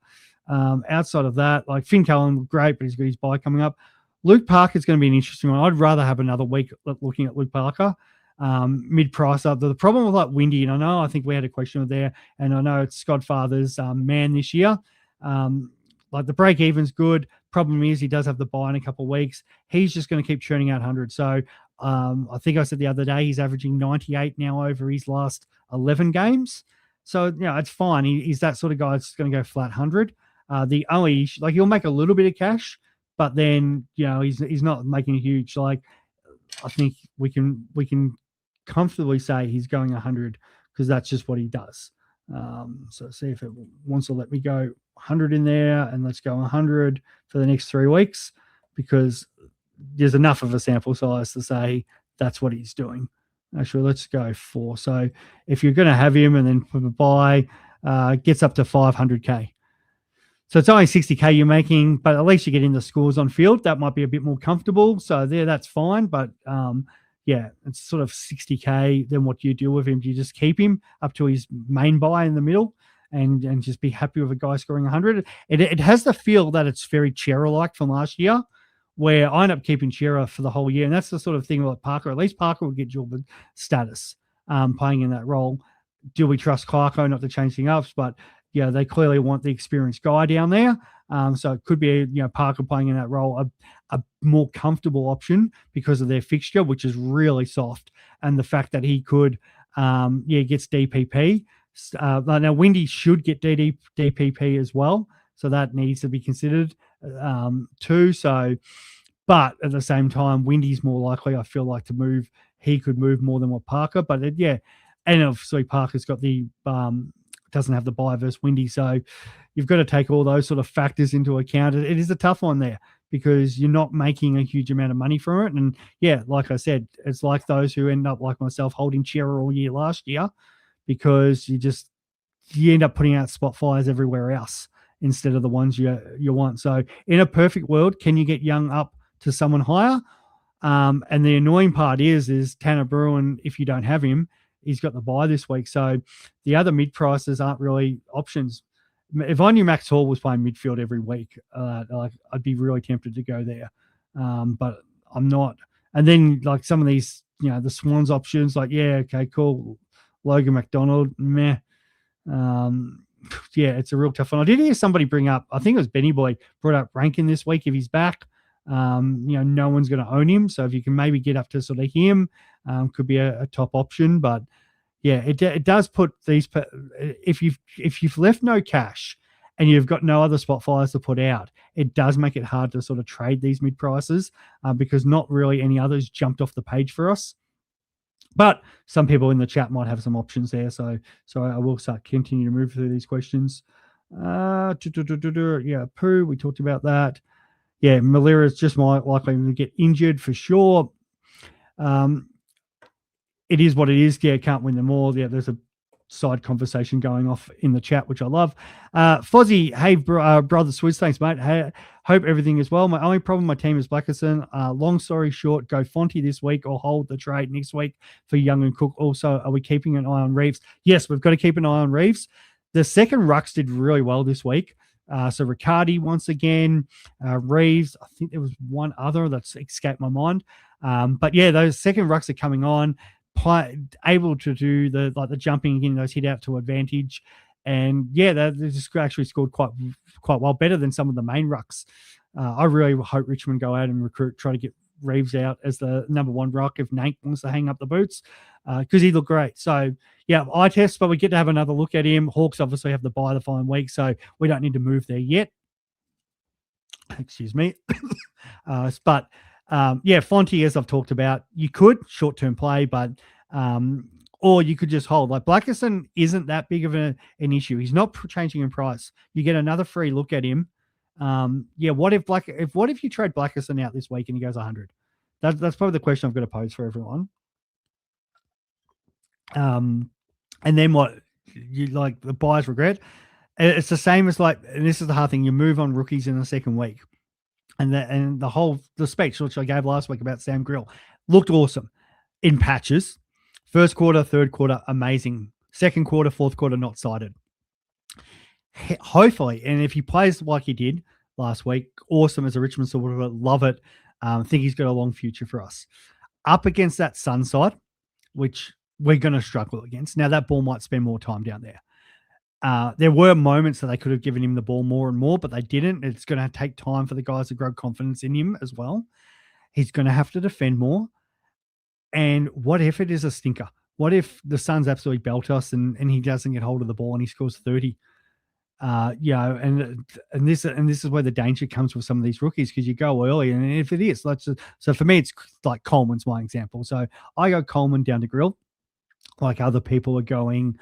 Speaker 1: Outside of that, like Finn Cullen, great, but he's got his buy coming up. Luke Parker is going to be an interesting one. I'd rather have another week looking at Luke Parker. Mid-price up. The problem with like Windy, and I think we had a question there, and I know it's Godfather's man this year. Like the break even's good. Problem is he does have the buy in a couple of weeks. He's just going to keep churning out 100. So I think I said the other day he's averaging 98 now over his last 11 games. So it's fine. He's that sort of guy that's going to go flat 100. The only he'll make a little bit of cash, but then he's not making a huge I think we can comfortably say he's going 100 because that's just what he does. So see if it wants to let me go 100 in there, and let's go 100 for the next 3 weeks because there's enough of a sample size to say that's what he's doing. Actually, let's go 4. So if you're going to have him and then put a buy, gets up to 500k. So it's only 60k you're making, but at least you get in the scores on field. That might be a bit more comfortable. So that's fine. But it's sort of 60k. Then what do you do with him? Do you just keep him up to his main buy in the middle and just be happy with a guy scoring 100? It has the feel that it's very Chera-like from last year, where I end up keeping Chera for the whole year. And that's the sort of thing like Parker. At least Parker will get dual status playing in that role. Do we trust Clarko not to change things up? But they clearly want the experienced guy down there. So it could be, Parker playing in that role, a more comfortable option because of their fixture, which is really soft. And the fact that he could, gets DPP. Now, Windy should get DPP as well. So that needs to be considered too. So, but at the same time, Windy's more likely, I feel like, to move. He could move more than what Parker, but and obviously Parker's got the, doesn't have the buy versus Windy. So you've got to take all those sort of factors into account. It is a tough one there because you're not making a huge amount of money from it. And like I said, it's like those who end up like myself holding Chera all year last year because you end up putting out spot fires everywhere else instead of the ones you want. So in a perfect world, can you get Young up to someone higher? And the annoying part is Tanner Bruin, if you don't have him, he's got the buy this week. So the other mid-prices aren't really options. If I knew Max Hall was playing midfield every week, I'd be really tempted to go there. But I'm not. And then like some of these, the Swans options, okay, cool. Logan McDonald, meh. It's a real tough one. I did hear somebody bring up, I think it was Benny Boy, brought up Rankin this week if he's back. No one's going to own him. So if you can maybe get up to sort of him, could be a top option. But it does put these, if you've left no cash and you've got no other spot fires to put out, it does make it hard to sort of trade these mid prices because not really any others jumped off the page for us. But some people in the chat might have some options there. So I will continue to move through these questions. Pooh, we talked about that. Malira is just more likely to get injured for sure. It is what it is. Yeah, can't win them all. Yeah, there's a side conversation going off in the chat, which I love. Fozzie, hey, brother Swizz, thanks, mate. Hey, hope everything is well. My only problem, my team is Blackerson. Long story short, go Fonty this week or hold the trade next week for Young and Cook. Also, are we keeping an eye on Reeves? Yes, we've got to keep an eye on Reeves. The second rucks did really well this week. So Riccardi once again, Reeves. I think there was one other that's escaped my mind. But yeah, those second rucks are coming on, able to do the jumping, getting those hit out to advantage. And yeah, they just actually scored quite well, better than some of the main rucks. I really hope Richmond go out and try to get Reeves out as the number one ruck if Nank wants to hang up the boots, because he looked great. So yeah, eye test, but we get to have another look at him. Hawks obviously have the bye the following week, so we don't need to move there yet. Excuse me. But yeah, Fonty, as I've talked about, you could short-term play, but or you could just hold. Like Blackerson isn't that big of an issue. He's not changing in price. You get another free look at him. Yeah, what if you trade Blackerson out this week and he goes 100? That's probably the question I've got to pose for everyone. And then what? You like the buyer's regret? It's the same as like, and this is the hard thing. You move on rookies in the second week. And the speech which I gave last week about Sam Grill looked awesome in patches. First quarter, third quarter, amazing. Second quarter, fourth quarter, not cited. Hopefully, and if he plays like he did last week, awesome as a Richmond supporter, love it. Think he's got a long future for us. Up against that Sun side, which we're going to struggle against. Now that ball might spend more time down there. There were moments that they could have given him the ball more and more, but they didn't. It's going to take time for the guys to grow confidence in him as well. He's going to have to defend more. And what if it is a stinker? What if the Suns absolutely belt us and he doesn't get hold of the ball and he scores 30? And this is where the danger comes with some of these rookies, because you go early, and if it is, so for me, it's like Coleman's my example. So I go Coleman down to Grill, like other people are going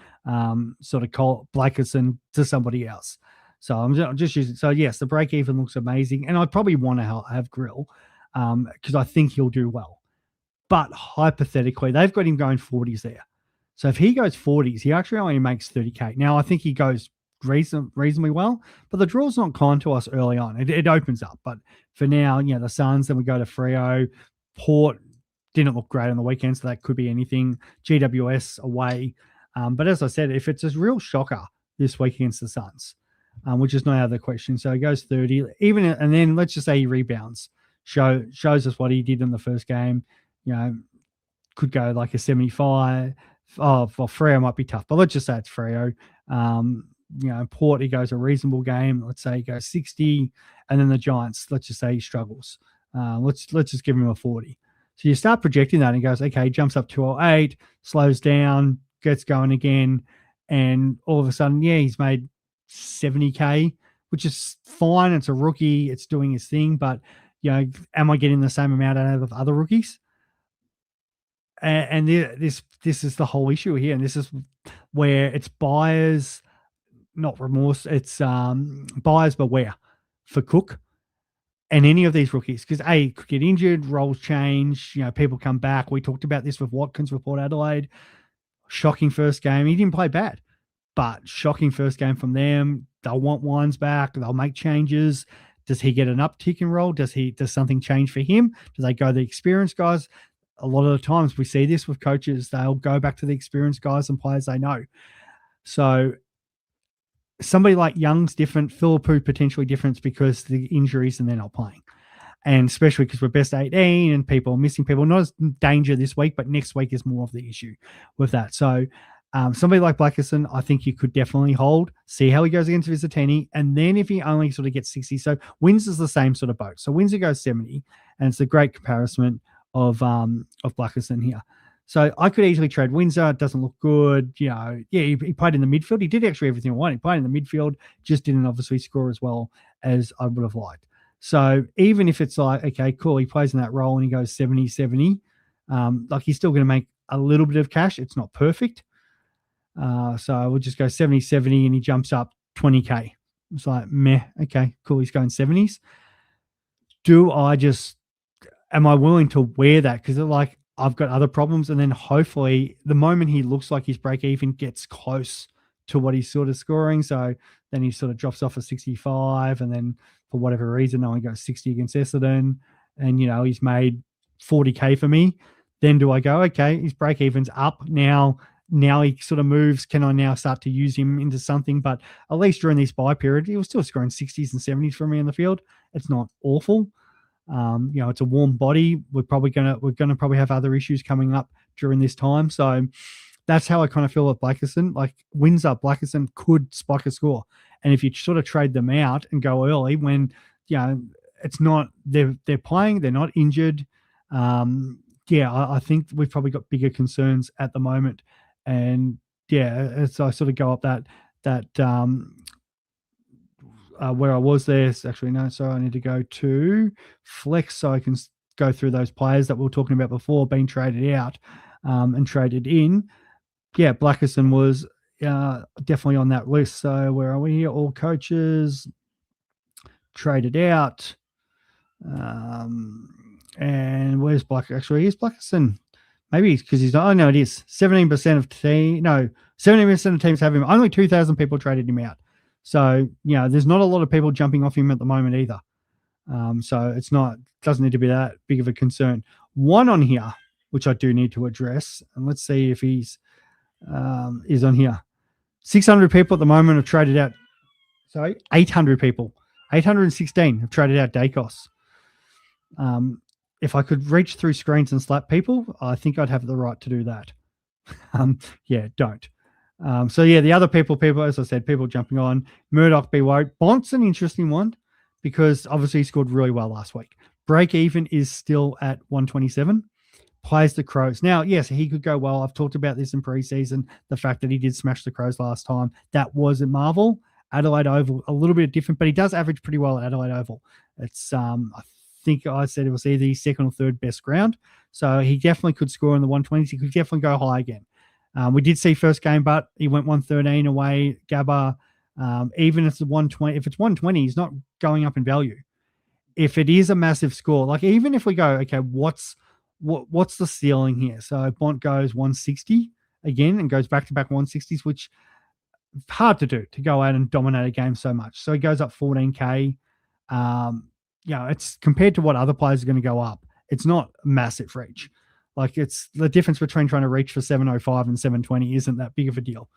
Speaker 1: sort of Blackerson to somebody else. So I'm just using. So yes, the break even looks amazing, and I probably want to have Grill because I think he'll do well. But hypothetically, they've got him going 40s there. So if he goes 40s, he actually only makes 30K. Now I think he goes reasonably well, but the draw's not kind to us early on. It opens up, but for now, the Suns. Then we go to Freo. Port didn't look great on the weekend, so that could be anything. GWS away. But as I said, if it's a real shocker this week against the Suns, which is no other question. So he goes 30, and then let's just say he rebounds, shows us what he did in the first game. Could go like a 75. Oh, well, Freo might be tough, but let's just say it's Freo. Port, he goes a reasonable game. Let's say he goes 60, and then the Giants, let's just say he struggles. Let's just give him a 40. So you start projecting that and he goes, okay, jumps up 208, slows down, gets going again, and all of a sudden, he's made 70K, which is fine. It's a rookie. It's doing his thing, but, am I getting the same amount out of other rookies? And this is the whole issue here, and this is where it's buyers, not remorse. It's buyers beware for Cook and any of these rookies, because could get injured, roles change, people come back. We talked about this with Watkins with Port Adelaide. Shocking first game. He didn't play bad, but shocking first game from them. They'll want Wines back. They'll make changes. Does he get an uptick in role? Does something change for him? Do they go the experienced guys? A lot of the times we see this with coaches. They'll go back to the experienced guys and players they know. So somebody like Young's different, Philippou potentially different because the injuries and they're not playing. And especially because we're best 18 and people are missing people. Not as danger this week, but next week is more of the issue with that. So somebody like Blackerson, I think you could definitely hold, see how he goes against Visitini, and then if he only sort of gets 60. So Windsor's the same sort of boat. So Windsor goes 70, and it's a great comparison of Blackerson here. So I could easily trade Windsor. It doesn't look good. He played in the midfield. He did actually everything I wanted. He played in the midfield, just didn't obviously score as well as I would have liked. So even if it's like, okay, cool, he plays in that role and he goes 70-70, like he's still going to make a little bit of cash. It's not perfect. So we'll just go 70-70 and he jumps up 20K. It's like, meh, okay, cool, he's going 70s. Am I willing to wear that? Because I've got other problems. And then hopefully the moment he looks like his break even gets close to what he's sort of scoring. So then he sort of drops off at 65, and then for whatever reason, only goes 60 against Essendon, and, he's made 40K for me. Then do I go, okay, his break even's up now. Now he sort of moves. Can I now start to use him into something? But at least during this buy period, he was still scoring 60s and 70s for me in the field. It's not awful. It's a warm body. We're gonna probably have other issues coming up during this time. So that's how I kind of feel with Blackerson. Like, Windsor, Blackerson could spike a score. And if you sort of trade them out and go early when, it's not, they're playing, they're not injured. I think we've probably got bigger concerns at the moment. And as I sort of go up where I was there, actually, no, sorry, I need to go to Flex so I can go through those players that we were talking about before being traded out and traded in. Yeah, Blackerson was definitely on that list. So where are we here? All coaches traded out. And where's Black? Actually, here's Blackerson. Maybe because he's not. Oh, no, it is 17% of 17% of teams have him. Only 2,000 people traded him out. So, there's not a lot of people jumping off him at the moment either. So doesn't need to be that big of a concern. One on here, which I do need to address, and let's see if he's is on here. 600 people at the moment have traded out. Sorry, 800 people. 816 have traded out Dacos. If I could reach through screens and slap people, I think I'd have the right to do that. Don't. The other people, as I said, people jumping on. Murdoch, be worried. Bont's an interesting one because obviously he scored really well last week. Break even is still at 127. Plays the Crows. Now, yes, he could go well. I've talked about this in preseason, the fact that he did smash the Crows last time. That was at Marvel. Adelaide Oval, a little bit different, but he does average pretty well at Adelaide Oval. It's, I think I said it was either his second or third best ground. So he definitely could score in the 120s. He could definitely go high again. We did see first game, but he went 113 away. Gabba, even if it's 120, he's not going up in value. If it is a massive score, like even if we go, okay, what's the ceiling here? So Bont goes 160 again and goes back-to-back 160s, which hard to do, to go out and dominate a game so much. So he goes up 14K. It's compared to what other players are going to go up. It's not massive reach. Like, it's the difference between trying to reach for 705 and 720 isn't that big of a deal.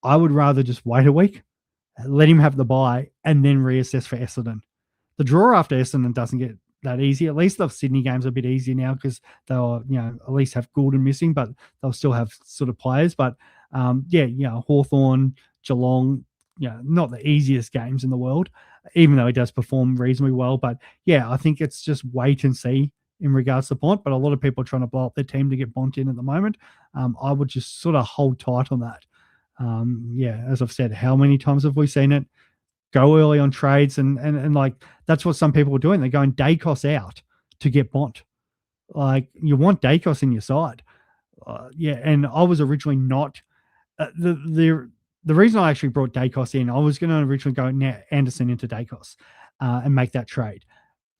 Speaker 1: I would rather just wait a week, let him have the bye, and then reassess for Essendon. The draw after Essendon doesn't get that easy. At least the Sydney game's a bit easier now because they'll, at least have Goulden missing, but they'll still have sort of players. But Hawthorn, Geelong, not the easiest games in the world, even though he does perform reasonably well. But I think it's just wait and see in regards to Bont, but a lot of people are trying to blow up their team to get Bont in at the moment. I would just sort of hold tight on that. As I've said, how many times have we seen it? Go early on trades and like that's what some people are doing. They're going Dacos out to get Bont. Like, you want Dacos in your side. And I was originally not the reason I actually brought Dacos in, I was going to originally go Anderson into Dacos and make that trade.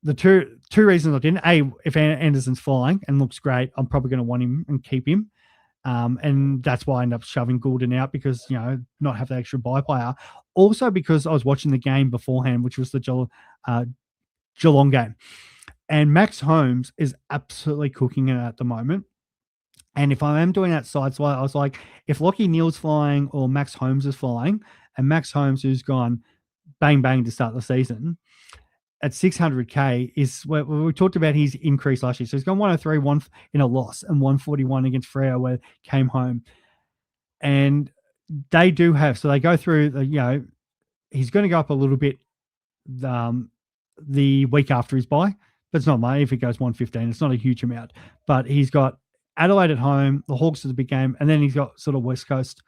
Speaker 1: The two reasons I didn't: A, if Anderson's flying and looks great, I'm probably going to want him and keep him. And that's why I ended up shoving Goulden out because, not have the extra buy player. Also because I was watching the game beforehand, which was the Geelong game. And Max Holmes is absolutely cooking it at the moment. And if I am doing that side slot, I was like, if Lachie Neale's flying or Max Holmes is flying, and Max Holmes, who's gone bang, bang to start the season, at 600K is where we talked about his increase last year. So he's gone 103, one in a loss, and 141 against Freo where came home. And they do have, so they go through, he's going to go up a little bit the week after his bye, but it's not much. If it goes 115, it's not a huge amount. But he's got Adelaide at home, the Hawks is a big game, and then he's got sort of West Coast.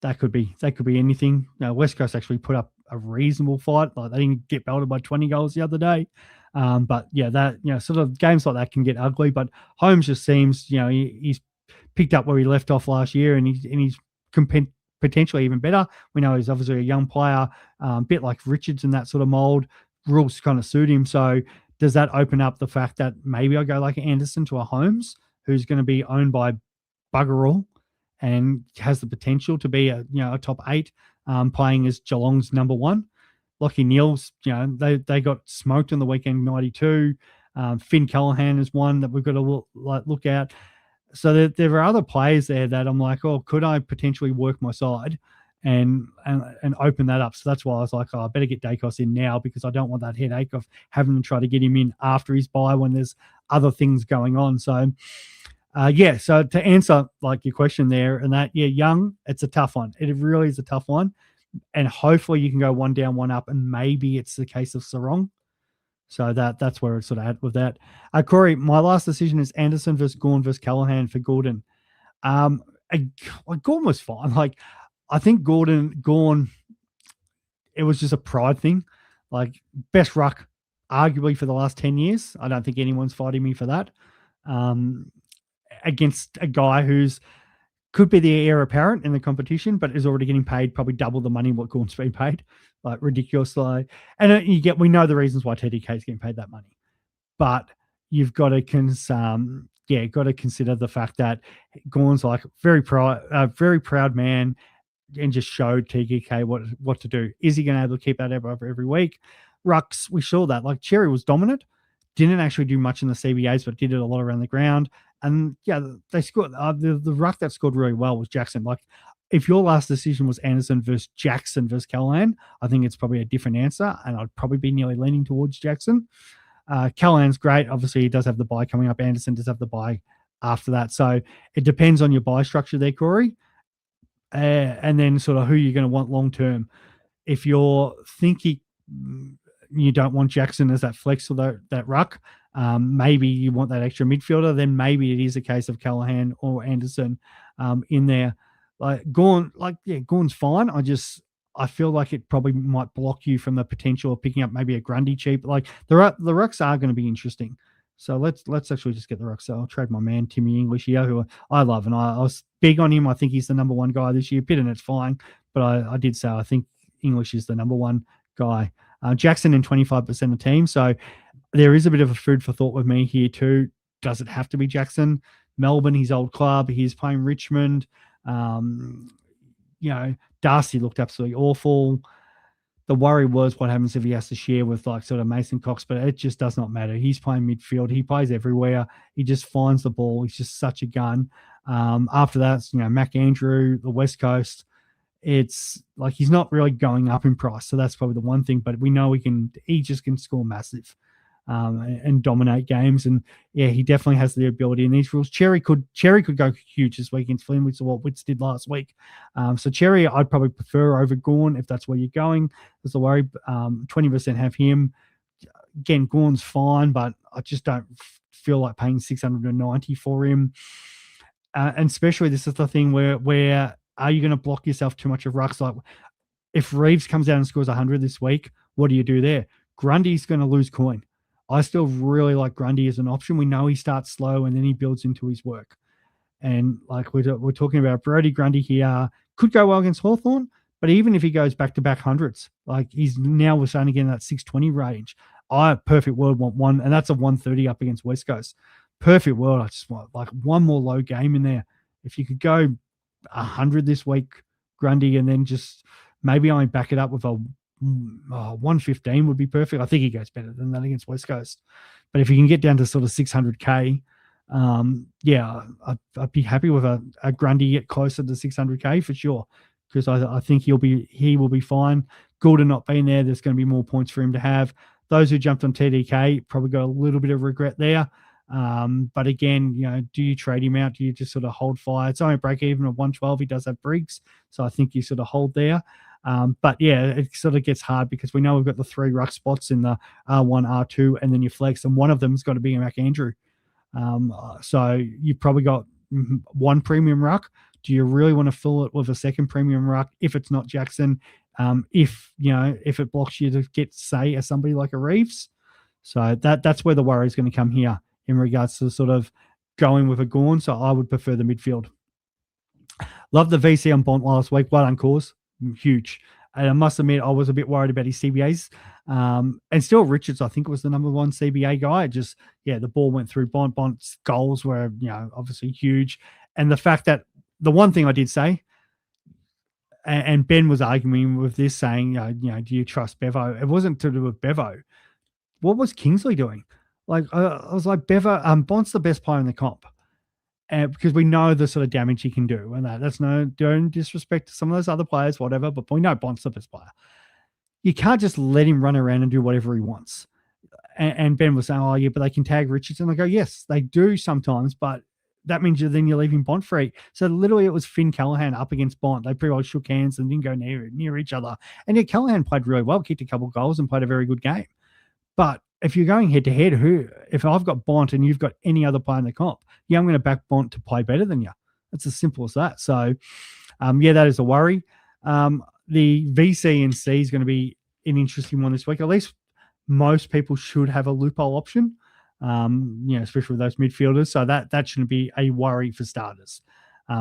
Speaker 1: That could be anything. West Coast actually put up a reasonable fight. Like, they didn't get belted by 20 goals the other day. Sort of games like that can get ugly. But Holmes just seems, he's picked up where he left off last year, and he's potentially even better. We know he's obviously a young player, a bit like Richards in that sort of mold. Rules kind of suit him. So does that open up the fact that maybe I go like Anderson to a Holmes who's going to be owned by bugger all and has the potential to be a top 8, playing as Geelong's number 1. Lachie Neale's, they got smoked on the weekend 92. Finn Callahan is one that we've got to look at. So there are other players there that I'm like, oh, could I potentially work my side and open that up? So that's why I was like, oh, I better get Dacos in now, because I don't want that headache of having to try to get him in after his bye when there's other things going on. So so to answer like your question there, and that, Young, it's a tough one. It really is a tough one. And hopefully you can go one down, one up, and maybe it's the case of Sarong. So that's where it's sort of at with that. Corey, my last decision is Anderson versus Gawn versus Callahan for Gordon. Gawn was fine. Like, I think Gawn, it was just a pride thing. Like, best ruck, arguably, for the last 10 years. I don't think anyone's fighting me for that. Against a guy who's could be the heir apparent in the competition, but is already getting paid probably double the money what Gawn's been paid, like ridiculously. And we know the reasons why TDK is getting paid that money, but you've got to consider the fact that Gawn's like very proud man, and just showed TDK what to do. Is he going to be able to keep that every week? Rucks, we saw that. Like, Cherry was dominant, didn't actually do much in the CBAs, but did it a lot around the ground. And they scored. The ruck that scored really well was Jackson. Like, if your last decision was Anderson versus Jackson versus Callahan, I think it's probably a different answer, and I'd probably be nearly leaning towards Jackson. Callahan's great. Obviously, he does have the bye coming up. Anderson does have the bye after that. So it depends on your bye structure there, Corey, and then sort of who you're going to want long term. If you're thinking you don't want Jackson as that flex or that ruck, maybe you want that extra midfielder, then maybe it is a case of Callahan or Anderson in there. Gawn's fine. I feel like it probably might block you from the potential of picking up maybe a Grundy cheap. Like, the rucks are going to be interesting. So let's actually just get the rucks. So I'll trade my man Timmy English here, who I love, and I was big on him. I think he's the number 1 guy this year. Pittenet's fine, but I did say I think English is the number 1 guy. Jackson in 25% of teams. So there is a bit of a food for thought with me here too. Does it have to be Jackson? Melbourne, his old club. He's playing Richmond. Darcy looked absolutely awful. The worry was what happens if he has to share with like sort of Mason Cox, but it just does not matter. He's playing midfield. He plays everywhere. He just finds the ball. He's just such a gun. After that, Mac Andrew, the West Coast. It's like he's not really going up in price, so that's probably the one thing. But we know he just can score massive and dominate games. And he definitely has the ability in these rules. Cherry could go huge this week against Flynn, which is what Wits did last week. So Cherry, I'd probably prefer over Gawn if that's where you're going. There's the worry. 20% have him. Again, Gawn's fine, but I just don't feel like paying $690 for him. And especially this is the thing where are you going to block yourself too much of rucks? Like, if Reeves comes out and scores 100 this week, what do you do there? Grundy's going to lose coin. I still really like Grundy as an option. We know he starts slow and then he builds into his work. And like we're talking about Brody Grundy here, could go well against Hawthorn, but even if he goes back-to-back hundreds, like we're starting to get in that 620 range. Perfect world want one, and that's a 130 up against West Coast. Perfect world. I just want like one more low game in there. If you could go 100 this week, Grundy, and then just maybe only back it up with a 115 would be perfect. I think he goes better than that against West Coast. But if you can get down to sort of 600K, I'd be happy with a Grundy get closer to 600K for sure, because I think he will be fine. Goulden not being there, there's going to be more points for him to have. Those who jumped on TDK probably got a little bit of regret there. But again, do you trade him out? Do you just sort of hold fire? It's only a break even of 112. He does have Briggs, so I think you sort of hold there. But it sort of gets hard because we know we've got the 3 ruck spots in the R1, R2, and then your flex, and one of them's got to be a Mac Andrew. So you've probably got 1 premium ruck. Do you really want to fill it with a second premium ruck if it's not Jackson? If it blocks you to get, say, somebody like a Reeves. So that's where the worry is going to come here in regards to sort of going with a Gawn. So I would prefer the midfield. Love the VC on Bont last week. Well done, cause. Huge. And I must admit, I was a bit worried about his CBAs. And still, Richards, I think, was the number one CBA guy. Just, yeah, the ball went through Bont. Bont's goals were, obviously huge. And the fact that the one thing I did say, and Ben was arguing with this, saying, do you trust Bevo? It wasn't to do with Bevo. What was Kingsley doing? Like, I was like, Bevo, Bont's the best player in the comp. Because we know the sort of damage he can do, and that's no disrespect to some of those other players, whatever. But we know Bont's the best player. You can't just let him run around and do whatever he wants. And Ben was saying, "Oh yeah, but they can tag Richardson." I go, "Yes, they do sometimes, but that means then you're leaving Bont free." So literally, it was Finn Callahan up against Bont. They pretty well shook hands and didn't go near each other. And yet Callahan played really well, kicked a couple of goals, and played a very good game. But if you're going head to head, if I've got Bont and you've got any other player in the comp, yeah, I'm going to back Bont to play better than you. It's as simple as that. So, yeah, that is a worry. The VC and C is going to be an interesting one this week. At least most people should have a loophole option, especially with those midfielders. So that shouldn't be a worry for starters.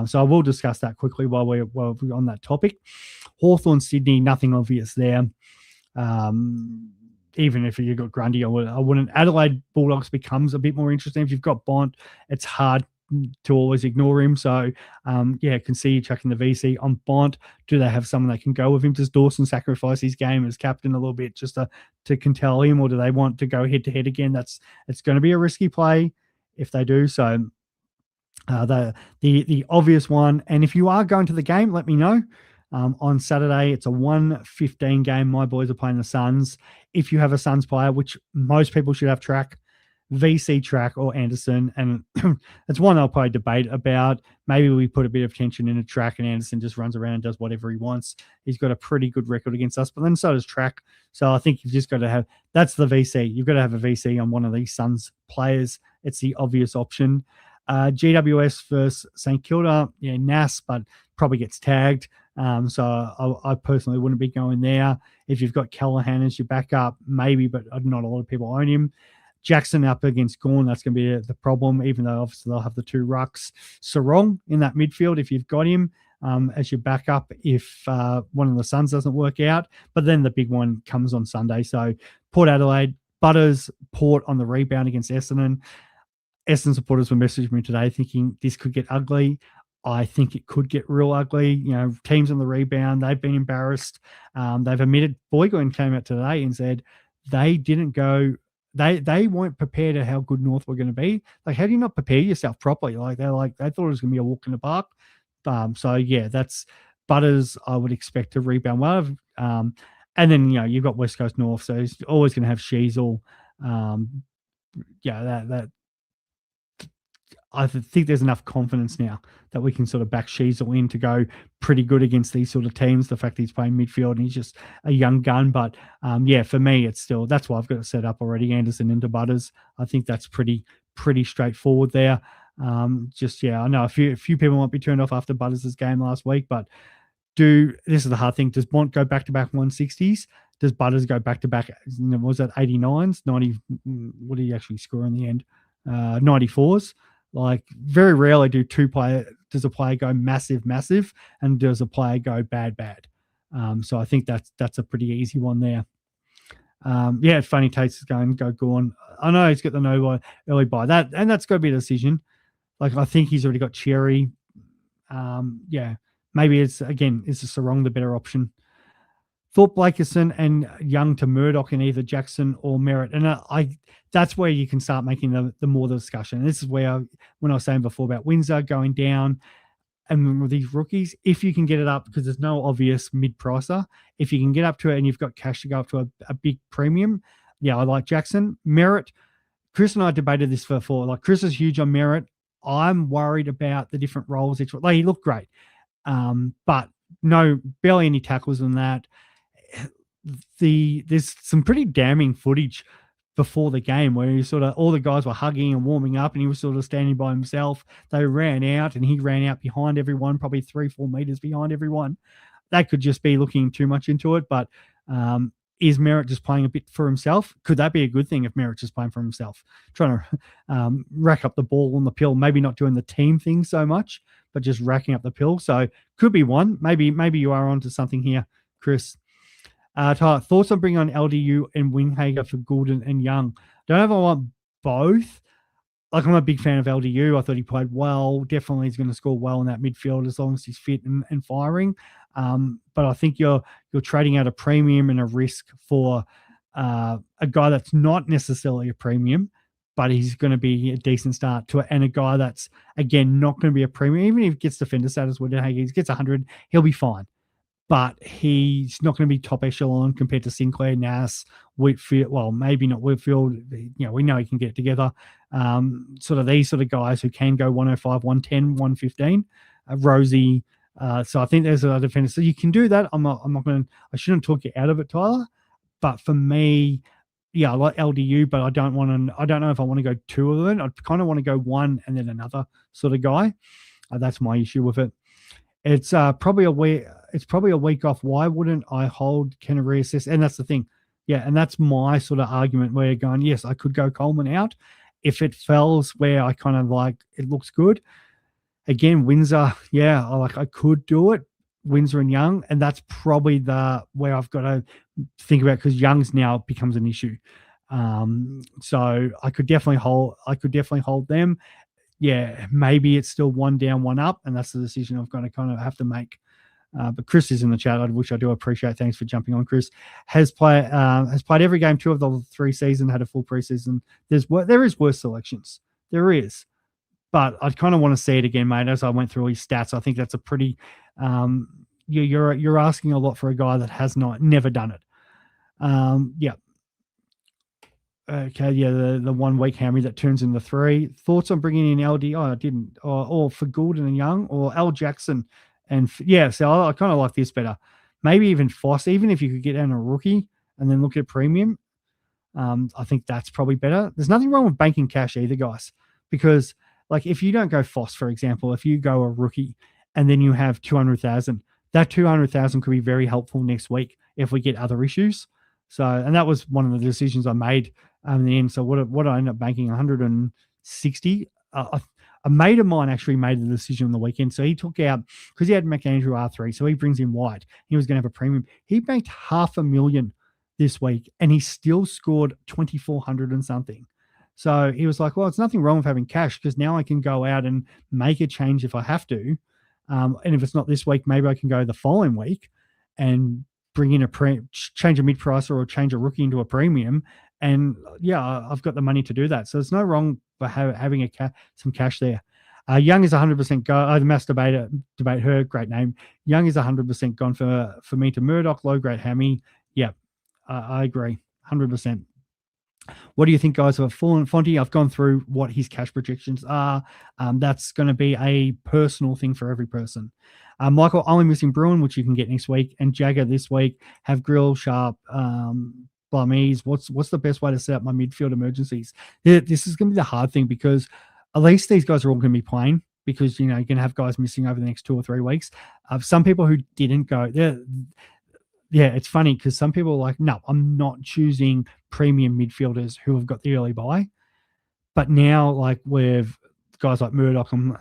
Speaker 1: So I will discuss that quickly while we're on that topic. Hawthorn, Sydney, nothing obvious there. Even if you've got Grundy, I wouldn't. Adelaide Bulldogs becomes a bit more interesting. If you've got Bont, it's hard to always ignore him. So, can see you chucking the VC on Bont. Do they have someone that can go with him? Does Dawson sacrifice his game as captain a little bit just to contell him, or do they want to go head-to-head again? It's going to be a risky play if they do. So, the obvious one, and if you are going to the game, let me know. On Saturday, it's a 1:15 game. My boys are playing the Suns. If you have a Suns player, which most people should have track, VC track or Anderson, and it's one I'll probably debate about. Maybe we put a bit of tension in a track and Anderson just runs around and does whatever he wants. He's got a pretty good record against us, but then so does track. So I think you've just got to have, that's the VC. You've got to have a VC on one of these Suns players. It's the obvious option. GWS versus St Kilda, Nas, but probably gets tagged. So I personally wouldn't be going there. If you've got Callahan as your backup, maybe, but not a lot of people own him. Jackson up against Gawn, that's going to be the problem, even though obviously they'll have the two rucks. Sarong in that midfield, if you've got him as your backup, if one of the Suns doesn't work out. But then the big one comes on Sunday. So Port Adelaide, Butters, Port on the rebound against Essendon. Essendon supporters were messaging me today thinking this could get ugly. I think it could get real ugly. Teams on the rebound, they've been embarrassed. They've admitted, Boygoin came out today and said they didn't go, they weren't prepared at how good North were going to be. Like, how do you not prepare yourself properly? They thought it was going to be a walk in the park. So yeah, that's Butters. I would expect to rebound well. And then, you've got West Coast North, so he's always going to have Sheasel. I think there's enough confidence now that we can sort of back Sheasel in to go pretty good against these sort of teams. The fact that he's playing midfield and he's just a young gun. But for me, it's still, that's why I've got it set up already. Anderson into Butters. I think that's pretty straightforward there. I know a few people might be turned off after Butters' game last week, but this is the hard thing. Does Bont go back-to-back 160s? Does Butters go back-to-back, was that 89s? 90, what did he actually score in the end? 94s. Like, very rarely does a player go massive, and does a player go bad. So I think that's a pretty easy one there. Funny Taste is going to go on. I know he's got the no early buy. And that's got to be a decision. Like, I think he's already got Cherry. Maybe is the Sarong the better option? Thought Blakerson and Young to Murdoch in either Jackson or Merritt. And that's where you can start making the more the discussion. And this is where, when I was saying before about Windsor going down and with these rookies, if you can get it up, because there's no obvious mid-pricer, if you can get up to it and you've got cash to go up to a big premium, I like Jackson. Merritt, Chris and I debated this before. Like, Chris is huge on Merritt. I'm worried about the different roles. Like, he looked great. But barely any tackles on that. There's some pretty damning footage before the game where he all the guys were hugging and warming up and he was sort of standing by himself. They ran out and he ran out behind everyone, probably 3-4 meters behind everyone. That could just be looking too much into it. But is Merritt just playing a bit for himself? Could that be a good thing if Merritt's just playing for himself? Trying to rack up the ball on the pill, maybe not doing the team thing so much, but just racking up the pill. So could be one. Maybe you are onto something here, Chris. Tyler, thoughts on bringing on LDU and Winghager for Goulden and Young? Don't know if I want both. Like, I'm a big fan of LDU. I thought he played well. Definitely he's going to score well in that midfield as long as he's fit and firing. But I think you're trading out a premium and a risk for a guy that's not necessarily a premium, but he's going to be a decent start to it. And a guy that's, again, not going to be a premium. Even if he gets defender status, he gets 100, he'll be fine. But he's not going to be top echelon compared to Sinclair, Nass, Whitfield. Well, maybe not Whitfield. We know he can get together. Sort of these sort of guys who can go 105, 110, 115. Rosie. So I think there's a defender. So you can do that. I shouldn't talk you out of it, Tyler. But for me, I like LDU, but I don't know if I want to go two of them. I kind of want to go one and then another sort of guy. That's my issue with it. It's probably a week off. Why wouldn't I hold? Can I reassess? And that's the thing. Yeah, and that's my sort of argument where you're going, yes, I could go Coleman out. If it fells where I kind of like it looks good. Again, Windsor, I could do it. Windsor and Young, and that's probably where I've got to think about, because Young's now becomes an issue. So I could definitely hold them. Yeah, maybe it's still one down, one up, and that's the decision I've got to kind of have to make. But Chris is in the chat, which I do appreciate. Thanks for jumping on, Chris. Has played every game 2 of the 3 seasons, had a full preseason. There is worse selections. There is. But I kind of want to see it again, mate, as I went through his stats. I think that's a pretty you're asking a lot for a guy that has never done it. Yeah. Okay, yeah, the 1 week hammy that turns into 3. Thoughts on bringing in LD? Oh, I didn't. Or for Goulden and Young, or L Jackson. And so I kind of like this better. Maybe even Foss, even if you could get down a rookie and then look at premium. I think that's probably better. There's nothing wrong with banking cash either, guys, because like if you don't go Foss, for example, if you go a rookie and then you have 200,000, that 200,000 could be very helpful next week if we get other issues. So, and that was one of the decisions I made in the end. So what I ended up banking 160. A mate of mine actually made the decision on the weekend. So he took out, because he had McAndrew R3, so he brings in White. He was going to have a premium. He banked $500,000 this week, and he still scored 2,400 and something. So he was like, well, it's nothing wrong with having cash, because now I can go out and make a change if I have to. And if it's not this week, maybe I can go the following week and bring in change a mid-pricer or change a rookie into a premium. And I've got the money to do that. So there's no wrong for having some cash there. Young is 100% go. The mass debate her, great name. Young is 100% gone for me to Murdoch, low grade hammy. Yeah, I agree, 100%. What do you think, guys, of Fonty? I've gone through what his cash projections are. That's going to be a personal thing for every person. Michael, only missing Bruin, which you can get next week, and Jagger this week. Have Grill, Sharp, Blamise. What's the best way to set up my midfield emergencies? This is going to be the hard thing, because at least these guys are all going to be playing, because you're going to have guys missing over the next 2 or 3 weeks. Some people who didn't go, it's funny, because some people are like, no, I'm not choosing premium midfielders who have got the early buy. But now, like with guys like Murdoch and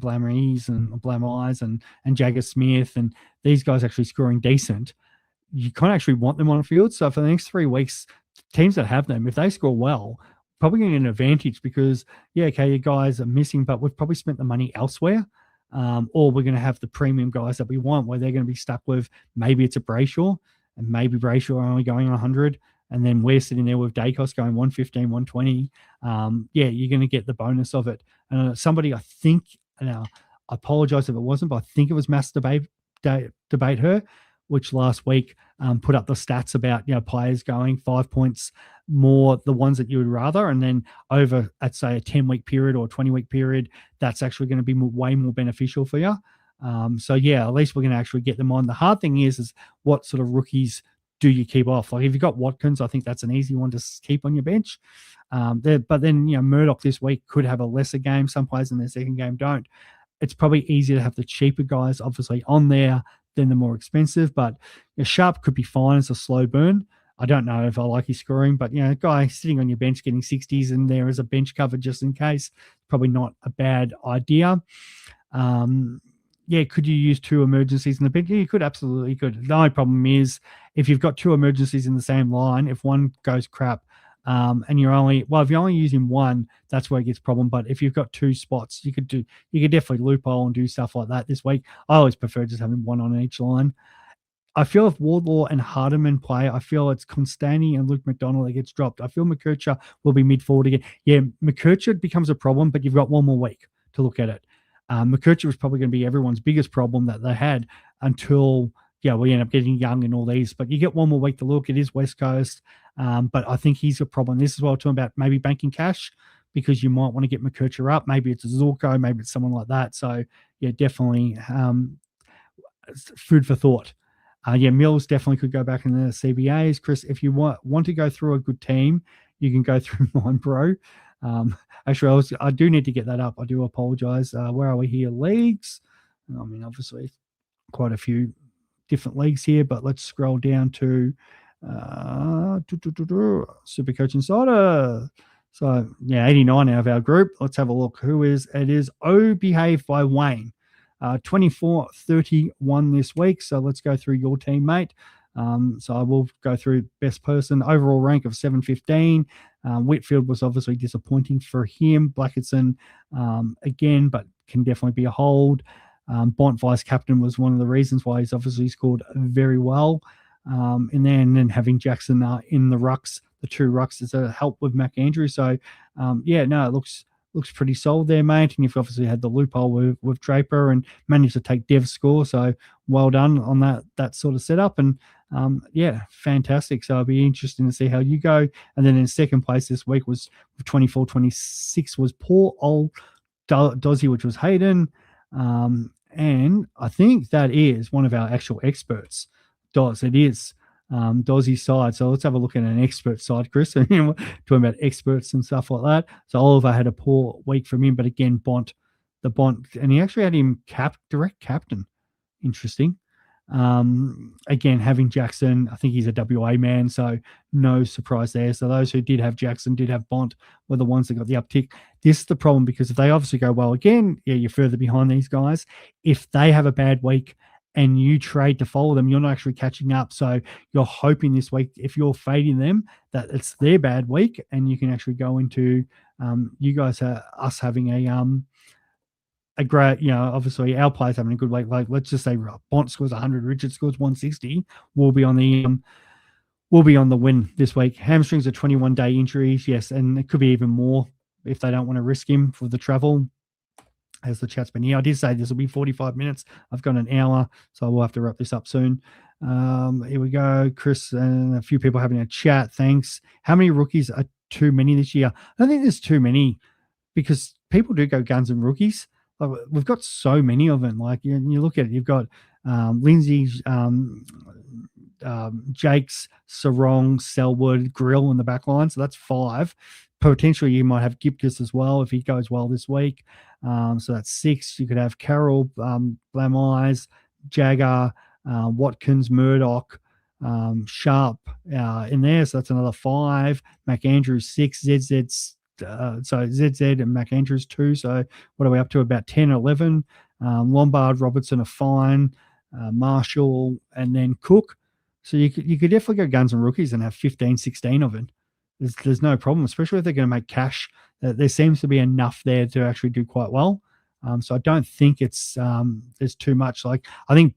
Speaker 1: Blamise and Jagger Smith, and these guys actually scoring decent, you can't actually want them on the field. So for the next 3 weeks, teams that have them, if they score well, probably going to get an advantage, because, your guys are missing, but we've probably spent the money elsewhere. Or we're going to have the premium guys that we want, where they're going to be stuck with, maybe it's a Brayshaw, and maybe Brayshaw are only going 100, and then we're sitting there with Dacos going 115, 120. You're going to get the bonus of it. Somebody, I think, now I apologize if it wasn't, but I think it was Mass Debate Her, which last week put up the stats about players going 5 points more, the ones that you would rather, and then over at say a 10-week period or a 20-week period, that's actually going to be way more beneficial for you. At least we're going to actually get them on. The hard thing is what sort of rookies do you keep off? Like if you've got Watkins, I think that's an easy one to keep on your bench. But then Murdoch this week could have a lesser game. Some players in their second game don't. It's probably easier to have the cheaper guys obviously on there than the more expensive, but Sharp could be fine as a slow burn. I don't know if I like his scoring, but a guy sitting on your bench getting 60s and there as a bench cover just in case, probably not a bad idea. yeah, could you use two emergencies in the bench? Yeah, you could, absolutely could. The only problem is if you've got two emergencies in the same line, if one goes crap, and if you're only using one, that's where it gets problem. But if you've got two spots, you could definitely loophole and do stuff like that this week. I always prefer just having one on each line. I feel if Wardlaw and Hardiman play, I feel it's Constantine and Luke McDonald that gets dropped. I feel McKercher will be mid-forward again. Yeah, McKercher becomes a problem, but you've got one more week to look at it. McKercher was probably going to be everyone's biggest problem that they had until, we end up getting Young and all these. But you get one more week to look. It is West Coast. But I think he's a problem. This is what I'm talking about, maybe banking cash, because you might want to get McKercher up. Maybe it's a Zorko, maybe it's someone like that. So, yeah, definitely food for thought. Mills definitely could go back in the CBAs. Chris, if you want to go through a good team, you can go through mine, bro. Actually, I do need to get that up. I do apologize. Where are we here? Leagues. I mean, obviously, quite a few different leagues here, but let's scroll down to Supercoach Insider. So, 89 out of our group. Let's have a look. It is O Behave by Wayne. 24-31 this week. So let's go through your team, mate. So I will go through best person, overall rank of 715. Whitfield was obviously disappointing for him. Blacketson, again, but can definitely be a hold. Bont vice captain was one of the reasons why he's obviously scored very well. And then having Jackson in the rucks, the two rucks, is a help with Mac Andrews. So, it looks pretty solid there, mate. And you've obviously had the loophole with Draper and managed to take Dev's score. So well done on that sort of setup. And fantastic. So it'll be interesting to see how you go. And then in second place this week was 24-26 was poor old Dozzy, which was Hayden. And I think that is one of our actual experts. Doz, it is. Dozzy's side. So let's have a look at an expert side, Chris. Talking about experts and stuff like that. So Oliver had a poor week from him, but again, Bont, and he actually had him direct captain. Interesting. Again, having Jackson, I think he's a WA man, so no surprise there. So those who did have Jackson, did have Bont, were the ones that got the uptick. This is the problem, because if they obviously go well again, you're further behind these guys. If they have a bad week and you trade to follow them, you're not actually catching up. So you're hoping this week, if you're fading them, that it's their bad week and you can actually go into you guys us having a great, obviously our players having a good week. Like, let's just say Bont scores 100, Richard scores 160. We'll be on the win this week. Hamstrings are 21-day injuries, yes, and it could be even more if they don't want to risk him for the travel. As the chat's been here, I did say this will be 45 minutes. I've got an hour, so we'll have to wrap this up soon. Here we go. Chris and a few people having a chat. Thanks. How many rookies are too many this year? I don't think there's too many, because people do go guns and rookies. Like, we've got so many of them. Like, you look at it, you've got Lindsay, Jakes, Sarong, Selwood, Grill in the back line. So that's 5. Potentially you might have Gipkus as well if he goes well this week. So that's 6. You could have Carroll, Blam Eyes, Jagger, Watkins, Murdoch, Sharp in there. So that's another 5. Mac Andrews 6, ZZ and Mac Andrews 2. So what are we up to? About 10 or 11. Lombard, Robertson are fine. Marshall, and then Cook. So you could definitely go guns and rookies and have 15, 16 of it. There's no problem, especially if they're going to make cash. There seems to be enough there to actually do quite well. So I don't think it's there's too much. Like, I think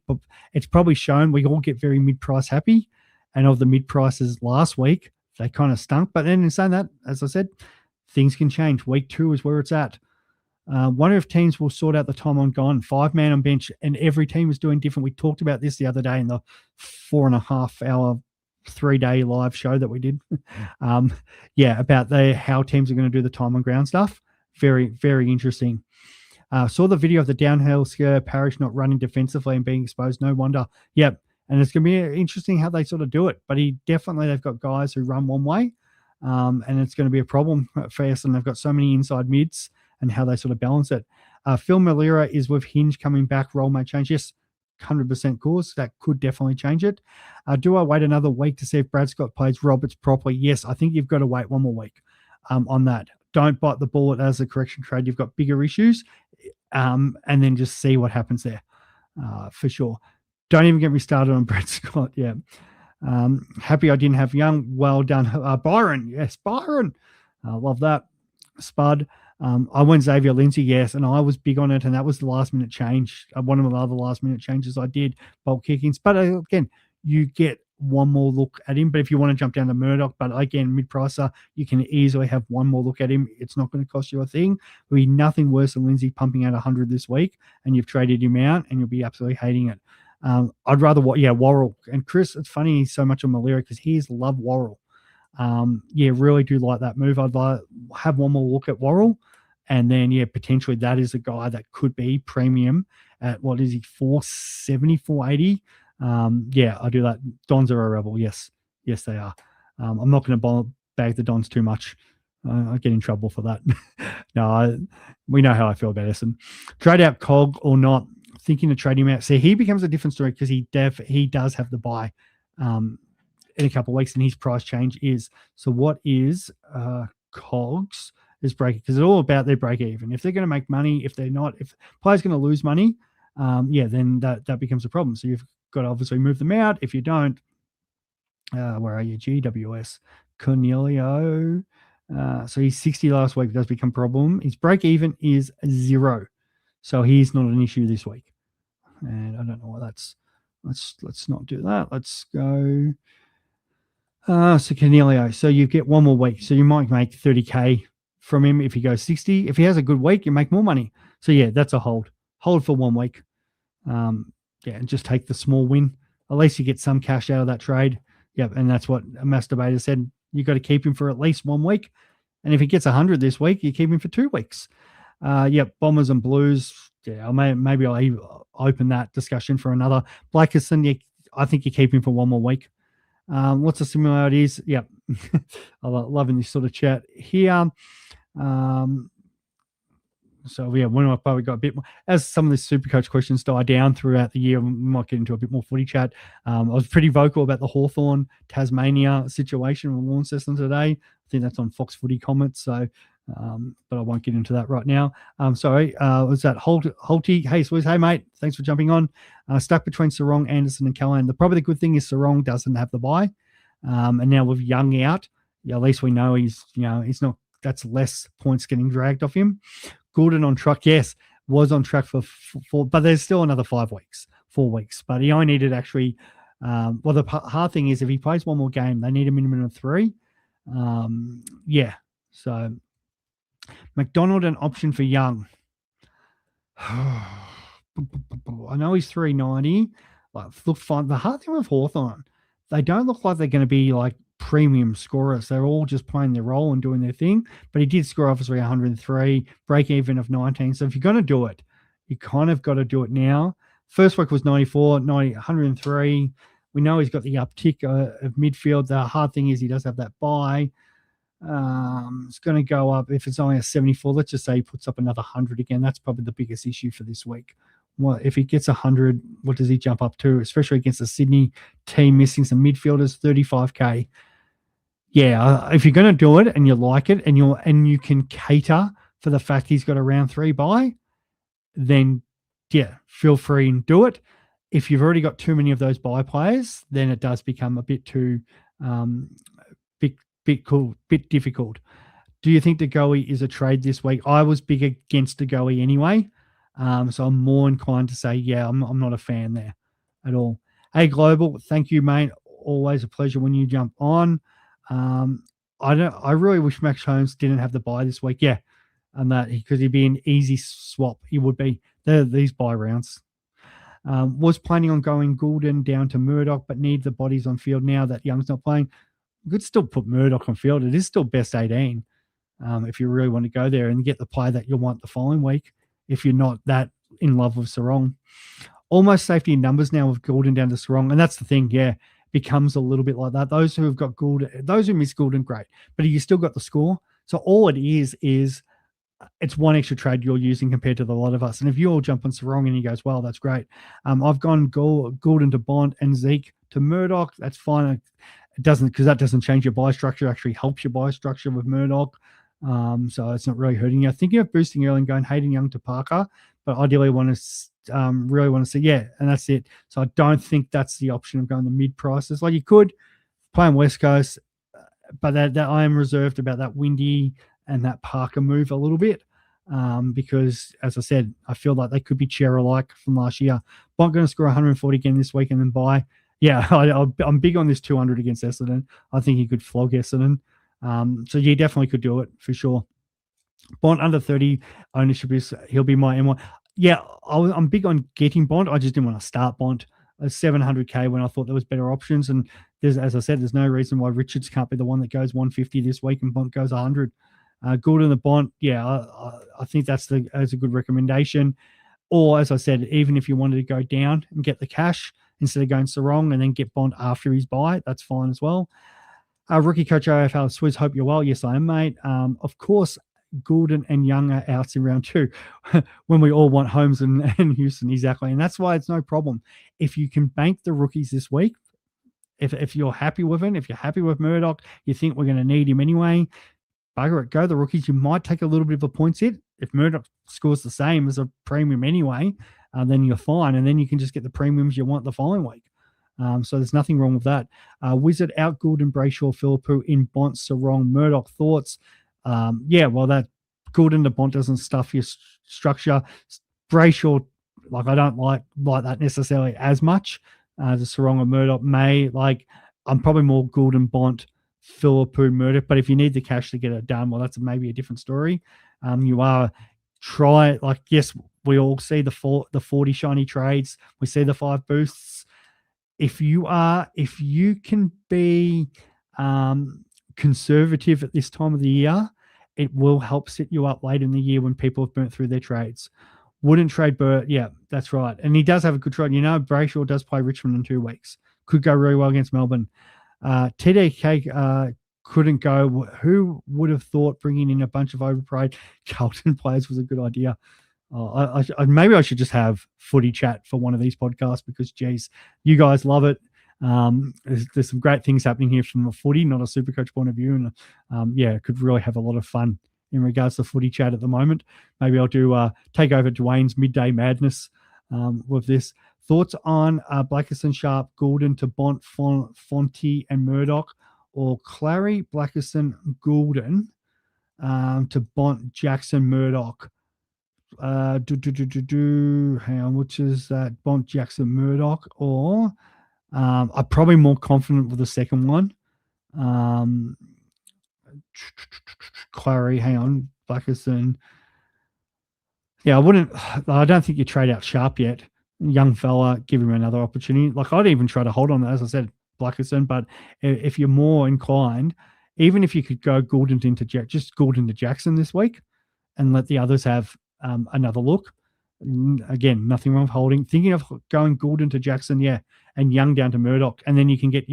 Speaker 1: it's probably shown we all get very mid-price happy, and of the mid-prices last week, they kind of stunk. But then in saying that, as I said, things can change. Week 2 is where it's at. Wonder if teams will sort out the time on gone. 5-man on bench, and every team is doing different. We talked about this the other day in the 4.5-hour 3-day live show that we did. About how teams are going to do the time on ground stuff. Very, very interesting. Saw the video of the downhill skier, Parrish not running defensively and being exposed. No wonder. Yep. And it's going to be interesting how they sort of do it. But they've got guys who run one way, and it's going to be a problem for us. And they've got so many inside mids and how they sort of balance it. Phil Malera is with Hinge coming back. Role may change. Yes, 100% course. That could definitely change it. Do I wait another week to see if Brad Scott plays Roberts properly? Yes, I think you've got to wait one more week on that. Don't bite the bullet as a correction trade. You've got bigger issues, and then just see what happens there. for sure. Don't even get me started on Brett Scott. Yeah. Happy I didn't have Young. Well done. Byron. Yes, Byron. Love that. Spud. I went Xavier Lindsay, yes, and I was big on it, and that was the last minute change. One of the other last minute changes I did, bulk kickings. But again, you get one more look at him. But if you want to jump down to Murdoch, but again, mid-pricer, you can easily have one more look at him. It's not going to cost you a thing. It'll be nothing worse than Lindsay pumping out 100 this week, and you've traded him out, and you'll be absolutely hating it. I'd rather, Worrell. And Chris, it's funny he's so much on Malera because he's love Worrell. Really do like that move. I'd like have one more look at Worrell, and then potentially that is a guy that could be premium at what is he 470, 480. I do that. Dons are a rebel. Yes, they are. I'm not going to bag the Dons too much. I get in trouble for that. We know how I feel about Essen. Trade out Cog or not? Thinking to trade him out. See, he becomes a different story because he does have the buy in a couple of weeks, and his price change is. So what is Cogs is break? Because it's all about their break even. If they're going to make money, if they're not, if players going to lose money, then that becomes a problem. So you've got to obviously move them out. If you don't, where are you? GWS Cornelio. So he's 60 last week. Does become a problem. His break even is 0. So he's not an issue this week. And I don't know why that's. Let's not do that. Let's go. So Cornelio. So you get one more week. So you might make 30K from him if he goes 60. If he has a good week, you make more money. So that's a hold. Hold for 1 week. And just take the small win. At least you get some cash out of that trade. Yep, and that's what a masturbator said. You got to keep him for at least 1 week. And if he gets 100 this week, you keep him for 2 weeks. Bombers and Blues. Maybe I'll open that discussion for another. Blackerson, I think you keep him for 1 more week. What's the similarities? Yep. I'm loving this sort of chat here. When I probably got a bit more, as some of the Supercoach questions die down throughout the year, we might get into a bit more footy chat. I was pretty vocal about the Hawthorn Tasmania situation with Launceston today. I think that's on Fox Footy comments. So, but I won't get into that right now. Was that Holty? Hey, Swizz. Hey, mate. Thanks for jumping on. Stuck between Sarong, Anderson, and Callahan. Probably the good thing is Sarong doesn't have the bye. And now with Young out, at least we know he's not, that's less points getting dragged off him. Gordon on track, yes, was on track for 4, but there's still another 4 weeks. But he only needed actually, the hard thing is if he plays one more game, they need a minimum of 3. So McDonald an option for Young. I know he's 390. Look fine. The hard thing with Hawthorn, they don't look like they're going to be like premium scorers. They're all just playing their role and doing their thing. But he did score obviously 103, break even of 19. So if you're going to do it, you kind of got to do it now. First week was 94, 103. We know he's got the uptick of midfield. The hard thing is he does have that bye. It's going to go up. If it's only a 74, let's just say he puts up another 100 again. That's probably the biggest issue for this week. Well, if he gets 100, what does he jump up to? Especially against the Sydney team missing some midfielders, 35K. If you're going to do it and you like it and you can cater for the fact he's got a round 3 bye, then feel free and do it. If you've already got too many of those bye players, then it does become a bit too bit difficult. Do you think De Goey is a trade this week? I was big against De Goey anyway, so I'm more inclined to say I'm not a fan there at all. Hey Global, thank you, mate. Always a pleasure when you jump on. I really wish Max Holmes didn't have the bye this week. And that because he'd be an easy swap. He would be. These bye rounds. Was planning on going Goulden down to Murdoch, but need the bodies on field now that Young's not playing. You could still put Murdoch on field. It is still best 18 if you really want to go there and get the play that you'll want the following week if you're not that in love with Sarong. Almost safety in numbers now with Goulden down to Sarong. And that's the thing, becomes a little bit like that. Those who have got Goulden, those who miss Goulden, great. But you still got the score. So all it is it's one extra trade you're using compared to the lot of us. And if you all jump on Sarong and he goes, well, that's great. I've gone Goulden to Bond and Zeke to Murdoch. That's fine. It doesn't, because that doesn't change your buy structure. It actually helps your buy structure with Murdoch. So it's not really hurting you. Thinking of boosting early and going Hayden Young to Parker, but ideally want to really want to see. Yeah, and that's it. So I don't think that's the option of going the mid prices. Like you could play on West Coast, but that I am reserved about that Windy and that Parker move a little bit. Because as I said, I feel like they could be Chera-like from last year. Bont going to score 140 again this week and then buy. Yeah, I'm big on this 200 against Essendon. I think he could flog Essendon. So you definitely could do it for sure. Bont under 30 ownership he'll be my M1. Yeah, I'm big on getting Bont. I just didn't want to start Bont at 700k when I thought there was better options. And as I said, there's no reason why Richards can't be the one that goes 150 this week and Bont goes 100. Gould and the Bont, yeah, I think that's a good recommendation. Or as I said, even if you wanted to go down and get the cash instead of going Sarong and then get Bont after his buy, that's fine as well. Rookie coach AFL, Swizz, hope you're well. Yes, I am, mate. Of course, Goulden and Young are out in round 2 when we all want Holmes and Houston, exactly. And that's why it's no problem. If you can bank the rookies this week, if you're happy with it, if you're happy with Murdoch, you think we're going to need him anyway, bugger it, go the rookies. You might take a little bit of a points hit. If Murdoch scores the same as a premium anyway, then you're fine. And then you can just get the premiums you want the following week. So there's nothing wrong with that. Wizard out Goulden, Brayshaw, Philippou in Bont, Sarong, Murdoch. Thoughts? Yeah, well, that Goulden to Bont doesn't stuff your structure. Brayshaw, like I don't like that necessarily as much. The Sarong or Murdoch may, like, I'm probably more Goulden, Bont, Philippou, Murdoch. But if you need the cash to get it done, well, that's maybe a different story. Yes, we all see the 40 shiny trades. We see the 5 boosts. If you can be conservative at this time of the year, it will help set you up late in the year when people have burnt through their trades. Wouldn't trade Burt. Yeah, that's right. And he does have a good trade. Brayshaw does play Richmond in 2 weeks. Could go really well against Melbourne. TDK couldn't go. Who would have thought bringing in a bunch of overpaid Carlton players was a good idea? Maybe I should just have footy chat for one of these podcasts because, geez, you guys love it. There's some great things happening here from a footy, not a Supercoach point of view. And it could really have a lot of fun in regards to footy chat at the moment. Maybe I'll do take over Dwayne's midday madness with this. Thoughts on Blackerson, Sharp, Goulden to Bont, Fonte and Murdoch, or Clary, Blackerson, Goulden to Bont, Jackson, Murdoch. Hang on, which is that? Bont, Jackson, Murdoch, or I'm probably more confident with the second one. Clary, hang on, Blackerson. Yeah, I don't think you trade out Sharp yet. Young fella, give him another opportunity. Like, I'd even try to hold on, as I said, Blackerson, but if you're more inclined, even if you could go Goulden into Jackson this week and let the others have another look. Again, nothing wrong with holding. Thinking of going Goulden to Jackson, yeah, and Young down to Murdoch. And then you can get,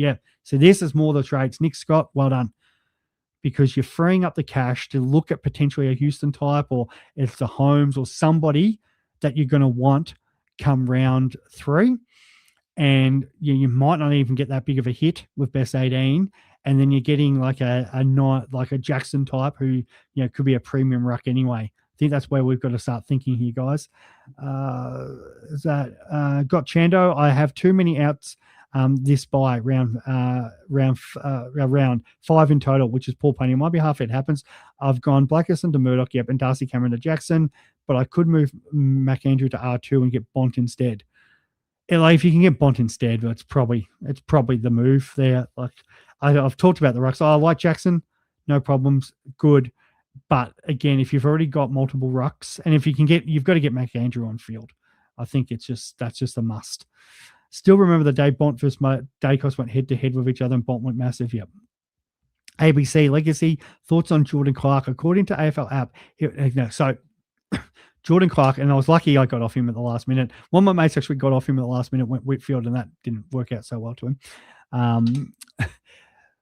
Speaker 1: so this is more the trades. Nick Scott, well done. Because you're freeing up the cash to look at potentially a Houston type, or if the Holmes or somebody that you're going to want come round 3. And you might not even get that big of a hit with best 18. And then you're getting like a Jackson type who, could be a premium ruck anyway. I think that's where we've got to start thinking here, guys. Got Chando. I have too many outs this by round 5 in total, which is poor planning on my behalf. It happens. I've gone Blackerson to Murdoch, and Darcy Cameron to Jackson, but I could move McAndrew to R2 and get Bont instead. If you can get Bont instead, it's probably the move there. Like I've talked about the rucks. I like Jackson, no problems, good. But again, if you've already got multiple rucks, and if you've got to get McAndrew on field. I think that's just a must. Still remember the day Bont versus Dacos went head to head with each other, and Bont went massive. Yep. ABC Legacy thoughts on Jordan Clark according to AFL app. So Jordan Clark, and I was lucky I got off him at the last minute. One of my mates actually got off him at the last minute, went Whitfield, and that didn't work out so well to him.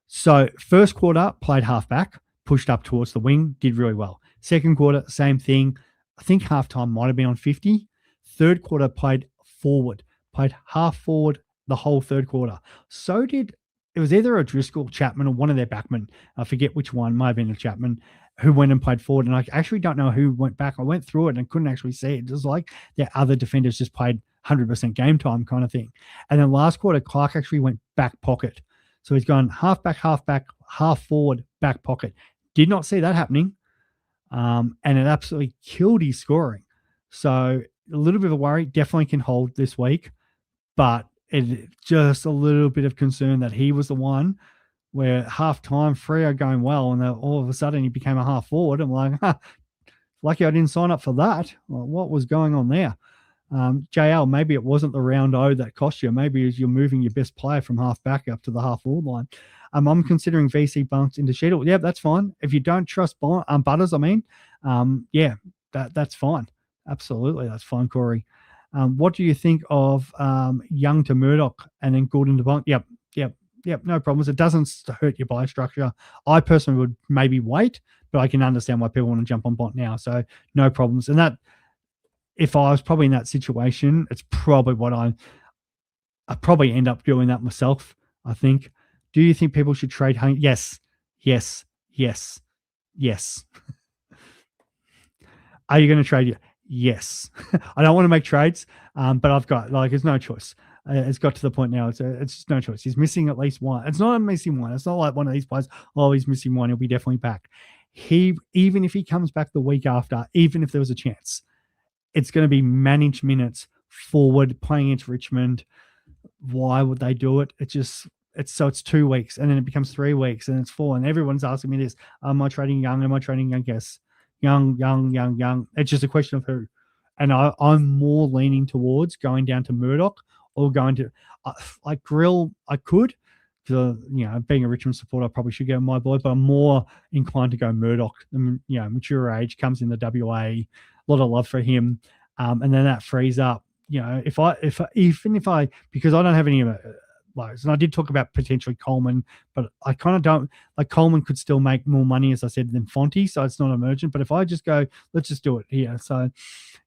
Speaker 1: So first quarter, played halfback, pushed up towards the wing, did really well. Second quarter, same thing. I think halftime might have been on 50. Third quarter, played forward, played half forward the whole third quarter. So did it was either a Driscoll, Chapman, or one of their backmen. I forget which one. Might have been a Chapman who went and played forward. And I actually don't know who went back. I went through it and couldn't actually see it. It was like their other defenders just played 100% game time kind of thing. And then last quarter, Clark actually went back pocket. So he's gone half back, half forward, back pocket. Did not see that happening. And it absolutely killed his scoring. So a little bit of a worry. Definitely can hold this week. But it just a little bit of concern that he was the one where half time Freo going well, and then all of a sudden he became a half forward. I'm like, lucky I didn't sign up for that. Well, what was going on there? JL, maybe it wasn't the round O that cost you. Maybe you're moving your best player from half back up to the half forward line. I'm considering VC bunks into Sheedle. Yeah, that's fine. If you don't trust Butters, that's fine. Absolutely, that's fine, Corey. What do you think of Young to Murdoch and then Gordon to Bunk? Yep, no problems. It doesn't hurt your buy structure. I personally would maybe wait, but I can understand why people want to jump on Bont now. So no problems. And that, if I was probably in that situation, it's probably what I probably end up doing that myself, I think. Do you think people should trade? Yes. Are you going to trade? Yes. I don't want to make trades, but I've got, it's no choice. It's got to the point now. It's just no choice. He's missing at least one. It's not a missing one. It's not like one of these players, he's missing one. He'll be definitely back. Even if he comes back the week after, even if there was a chance, it's going to be managed minutes forward playing against Richmond. Why would they do it? It's 2 weeks, and then it becomes 3 weeks, and it's 4. And everyone's asking me this: am I trading Young? Am I trading Young? Yes. Young. It's just a question of who. And I'm more leaning towards going down to Murdoch or going to Grill. I could, because being a Richmond supporter, I probably should go my boy, but I'm more inclined to go Murdoch. Mature age, comes in the WA, a lot of love for him, and then that frees up. Because I don't have any of it. And I did talk about potentially Coleman, but I kind of don't like Coleman could still make more money, as I said, than Fonte, so it's not emergent. But if I just go, let's just do it here. So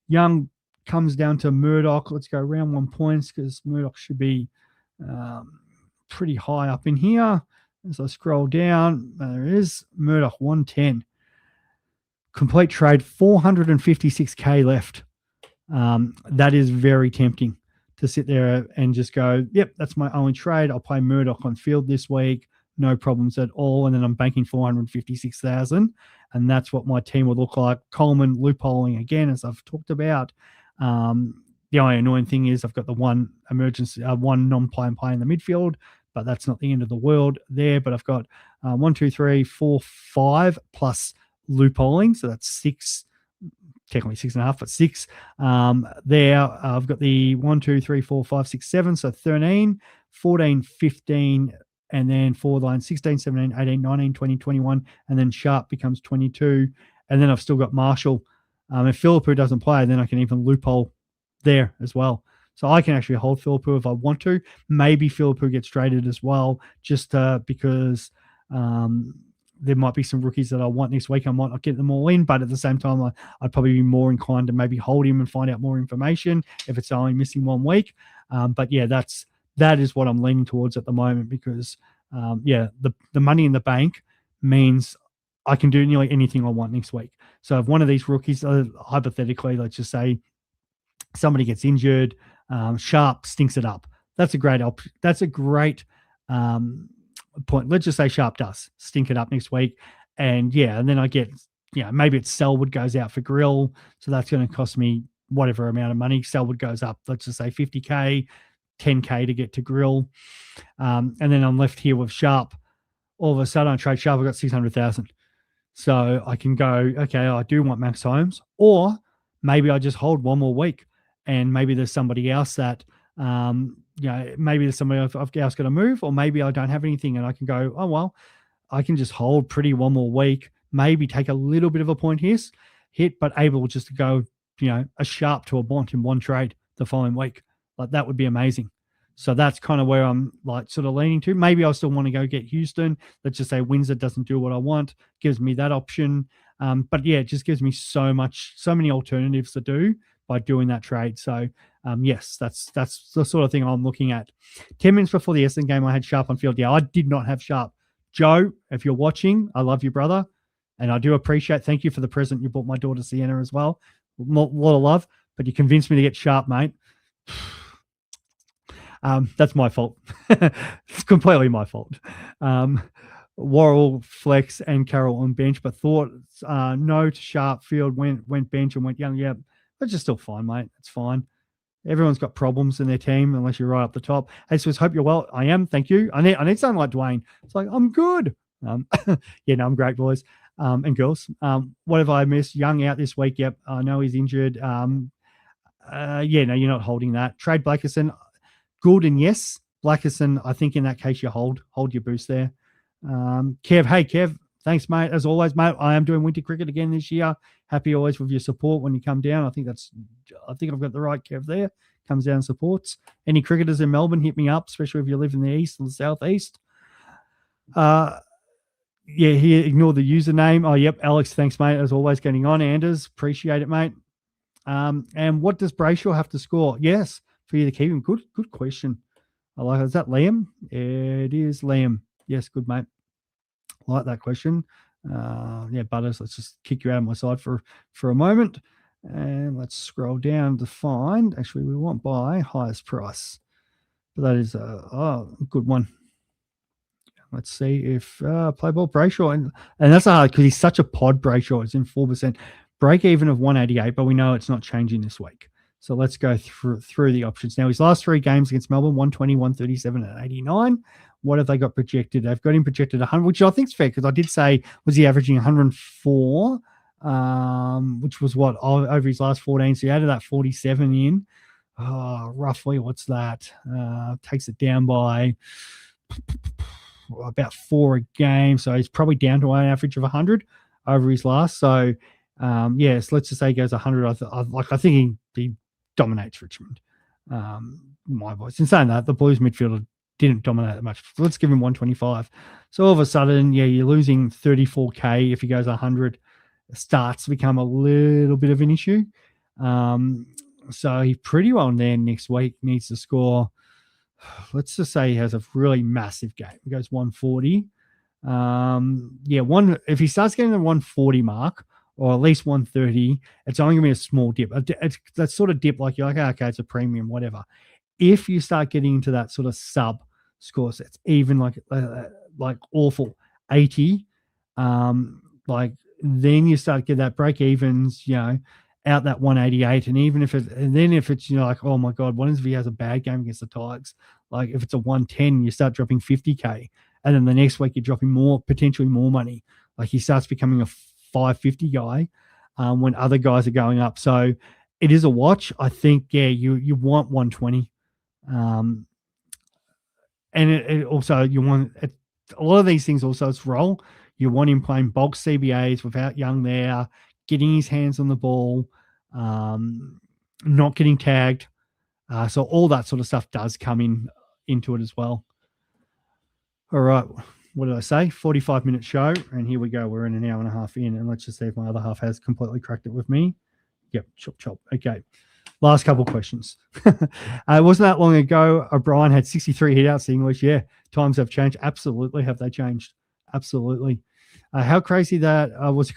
Speaker 1: Young comes down to Murdoch. Let's go round 1 points because Murdoch should be pretty high up in here. As I scroll down, there is Murdoch 110. Complete trade, 456K left. That is very tempting to sit there and just go, yep, that's my only trade. I'll play Murdoch on field this week. No problems at all. And then I'm banking 456,000. And that's what my team would look like. Coleman loopholing again, as I've talked about. The only annoying thing is I've got the one non-playing play in the midfield, but that's not the end of the world there. But I've got 1, 2, 3, 4, 5 plus loopholing. So that's 6. Technically 6.5, but 6 there. I've got the 1, 2, 3, 4, 5, 6, 7. So 13, 14, 15, and then forward line 16, 17, 18, 19, 20, 21, and then Sharp becomes 22. And then I've still got Marshall. If Philippou doesn't play, then I can even loophole there as well. So I can actually hold Philippou if I want to. Maybe Philippou gets traded as well, just because there might be some rookies that I want next week. I might not get them all in, but at the same time, I'd probably be more inclined to maybe hold him and find out more information if it's only missing 1 week. But yeah, that is what I'm leaning towards at the moment because, the money in the bank means I can do nearly anything I want next week. So if one of these rookies, hypothetically, let's just say somebody gets injured, Sharp stinks it up. That's a great option. That's a great point. Let's just say Sharp does stink it up next week. And then I get, maybe it's Selwood goes out for Grill. So that's going to cost me whatever amount of money. Selwood goes up, let's just say 50K, 10K to get to Grill. And then I'm left here with Sharp. All of a sudden I trade Sharp, I've got 600,000. So I can go, okay, I do want Max Holmes, or maybe I just hold 1 more week and maybe there's somebody else that, maybe there's somebody else got to move, or maybe I don't have anything and I can go, oh, well, I can just hold pretty 1 more week, maybe take a little bit of a point hit, but able just to go, a Sharp to a Bont in 1 trade the following week. Like that would be amazing. So that's kind of where I'm sort of leaning to. Maybe I still want to go get Houston. Let's just say Windsor doesn't do what I want, gives me that option. But yeah, it just gives me so many alternatives to do by doing that trade. So yes, that's the sort of thing I'm looking at. 10 minutes before the Essendon game, I had Sharp on field. Yeah, I did not have Sharp. Joe, if you're watching, I love you, brother. And I do appreciate, thank you for the present you bought my daughter Sienna as well. A lot of love, but you convinced me to get Sharp, mate. That's my fault. It's completely my fault. Worrell, Flex, and Carroll on bench, but thought no to Sharp. Field went bench and went Young. Yeah, that's just still fine, mate. It's fine. Everyone's got problems in their team unless you're right up the top. Hey, so hope you're well. I am. Thank you. I need something like Dwayne. It's like, I'm good. Yeah, no, I'm great, boys and girls. What have I missed? Young out this week. Yep. I know he's injured. Yeah, no, you're not holding that. Trade Blackerson. Good and yes. Blackerson, I think in that case you hold your boost there. Kev, hey Kev, thanks mate. As always, mate, I am doing winter cricket again this year. Happy always with your support when you come down. I think I've got the right Kev there. Comes down and supports. Any cricketers in Melbourne, hit me up, especially if you live in the east or the southeast. Yeah, here, ignore the username. Oh, yep, Alex, thanks, mate. As always, getting on. Anders, appreciate it, mate. And what does Brayshaw have to score? Yes, for you to keep him. Good question. I like it. Is that Liam? It is Liam. Yes, good, mate. I like that question. Yeah, Butters, let's just kick you out of my side for a moment. And let's scroll down to find. Actually, we want buy highest price. But that is a good one. Let's see if play ball Brayshaw. And that's hard because he's such a pod Brayshaw. It's in 4%. Break even of 188, but we know it's not changing this week. So let's go through the options. Now, his last 3 games against Melbourne, 120, 137, and 89. What have they got projected? They've got him projected 100, which I think is fair because I did say, was he averaging 104, which was what, over his last 14. So he added that 47 in. Roughly, what's that? Takes it down by about 4 a game. So he's probably down to an average of 100 over his last. So, yes, let's just say he goes 100. I think he dominates Richmond. My voice. In saying that, the Blues midfielder didn't dominate that much. So let's give him 125. So all of a sudden, yeah, you're losing 34K if he goes 100. Starts to become a little bit of an issue. So he's pretty well there next week. Needs to score. Let's just say he has a really massive game. He goes 140. If he starts getting the 140 mark, or at least 130, it's only going to be a small dip. It's that sort of dip like you're like, okay, it's a premium, whatever. If you start getting into that sort of sub score sets, even like awful 80, then you start to get that break evens, out that 188. And even if it's, like, oh my God, what if he has a bad game against the Tigers? Like if it's a 110, you start dropping 50K. And then the next week you're dropping potentially more money. Like he starts becoming a 550 guy when other guys are going up. So it is a watch. I think, yeah, you want 120. And it also, you want a lot of these things also, it's role. You want him playing bulk CBAs without Young there, getting his hands on the ball, not getting tagged. So all that sort of stuff does come into it as well. All right. What did I say? 45-minute show. And here we go. We're in an hour and a half in. And let's just see if my other half has completely cracked it with me. Yep. Chop. Okay. Last couple questions. It wasn't that long ago. O'Brien had 63 hitouts in English. Yeah. Times have changed. Absolutely. Have they changed? Absolutely. How crazy that was.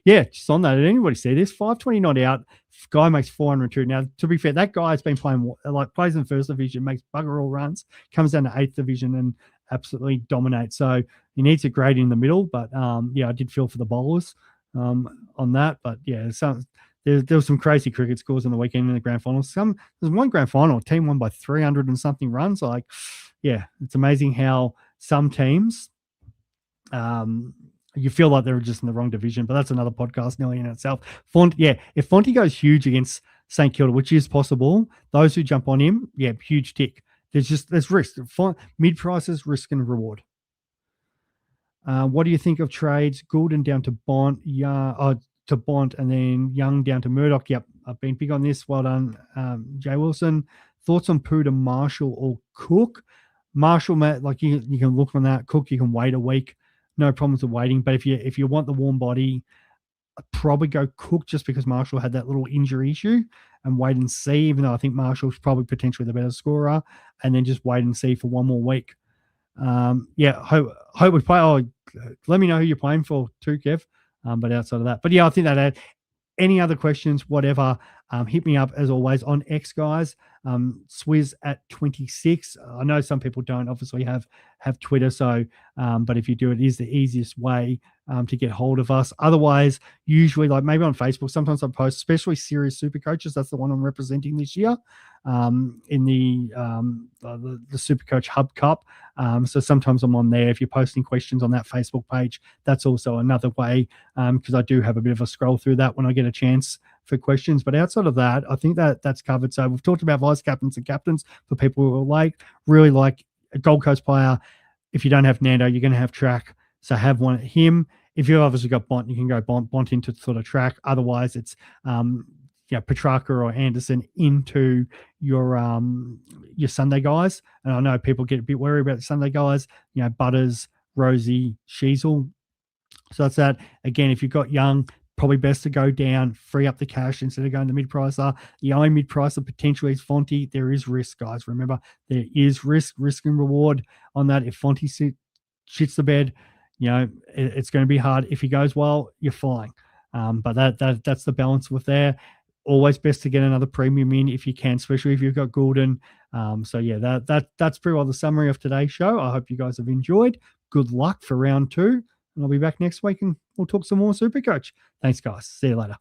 Speaker 1: Yeah. Just on that. Did anybody see this? 520 not out. Guy makes 402. Now, to be fair, that guy's been playing, plays in first division, makes bugger all runs, comes down to 8th division and absolutely dominates. So he needs a grade in the middle, but I did feel for the bowlers on that. But yeah, there was some crazy cricket scores on the weekend in the grand final. There's one grand final, team won by 300 and something runs. Like, yeah, it's amazing how some teams, you feel like they're just in the wrong division, but that's another podcast nearly in itself. If Fonte goes huge against St Kilda, which is possible, those who jump on him, yeah, huge tick. There's risk. Mid prices, risk and reward. What do you think of trades? Goulden down to Bont, and then Young down to Murdoch. Yep, I've been big on this. Well done, Jay Wilson. Thoughts on Pooh to Marshall or Cook? Marshall, like you can look on that. Cook, you can wait a week. No problems with waiting. But if you want the warm body, I'd probably go Cook just because Marshall had that little injury issue and wait and see, even though I think Marshall's probably potentially the better scorer, and then just wait and see for one more week. Hope we play. Oh, let me know who you're playing for too, Kev. But outside of that, but yeah, I think that any other questions, whatever, hit me up as always on X, guys. Swizz at 26. I know some people don't obviously have Twitter, so but if you do, it is the easiest way to get hold of us. Otherwise, usually like maybe on Facebook, sometimes I post, especially Serious Super Coaches. That's the one I'm representing this year in the Supercoach Hub Cup. So sometimes I'm on there. If you're posting questions on that Facebook page, that's also another way, because I do have a bit of a scroll through that when I get a chance for questions. But outside of that, I think that's covered. So we've talked about vice captains and captains for people who are really like a Gold Coast player. If you don't have Nando, you're going to have Track. So have one at him. If you've obviously got Bont, you can go Bont into sort of Track. Otherwise, it's Petrarca or Anderson into your Sunday guys. And I know people get a bit worried about the Sunday guys. Butters, Rosie, Sheasel. So that's that. Again, if you've got Young, probably best to go down, free up the cash instead of going to mid-pricer. The only mid-pricer potentially is Fonte. There is risk, guys. Remember, there is risk and reward on that. If Fonte shits the bed, it's going to be hard. If he goes well, you're flying. But that's the balance with there. Always best to get another premium in if you can, especially if you've got Goulden. So yeah, that's pretty well the summary of today's show. I hope you guys have enjoyed. Good luck for round 2. And I'll be back next week and we'll talk some more Supercoach. Thanks, guys. See you later.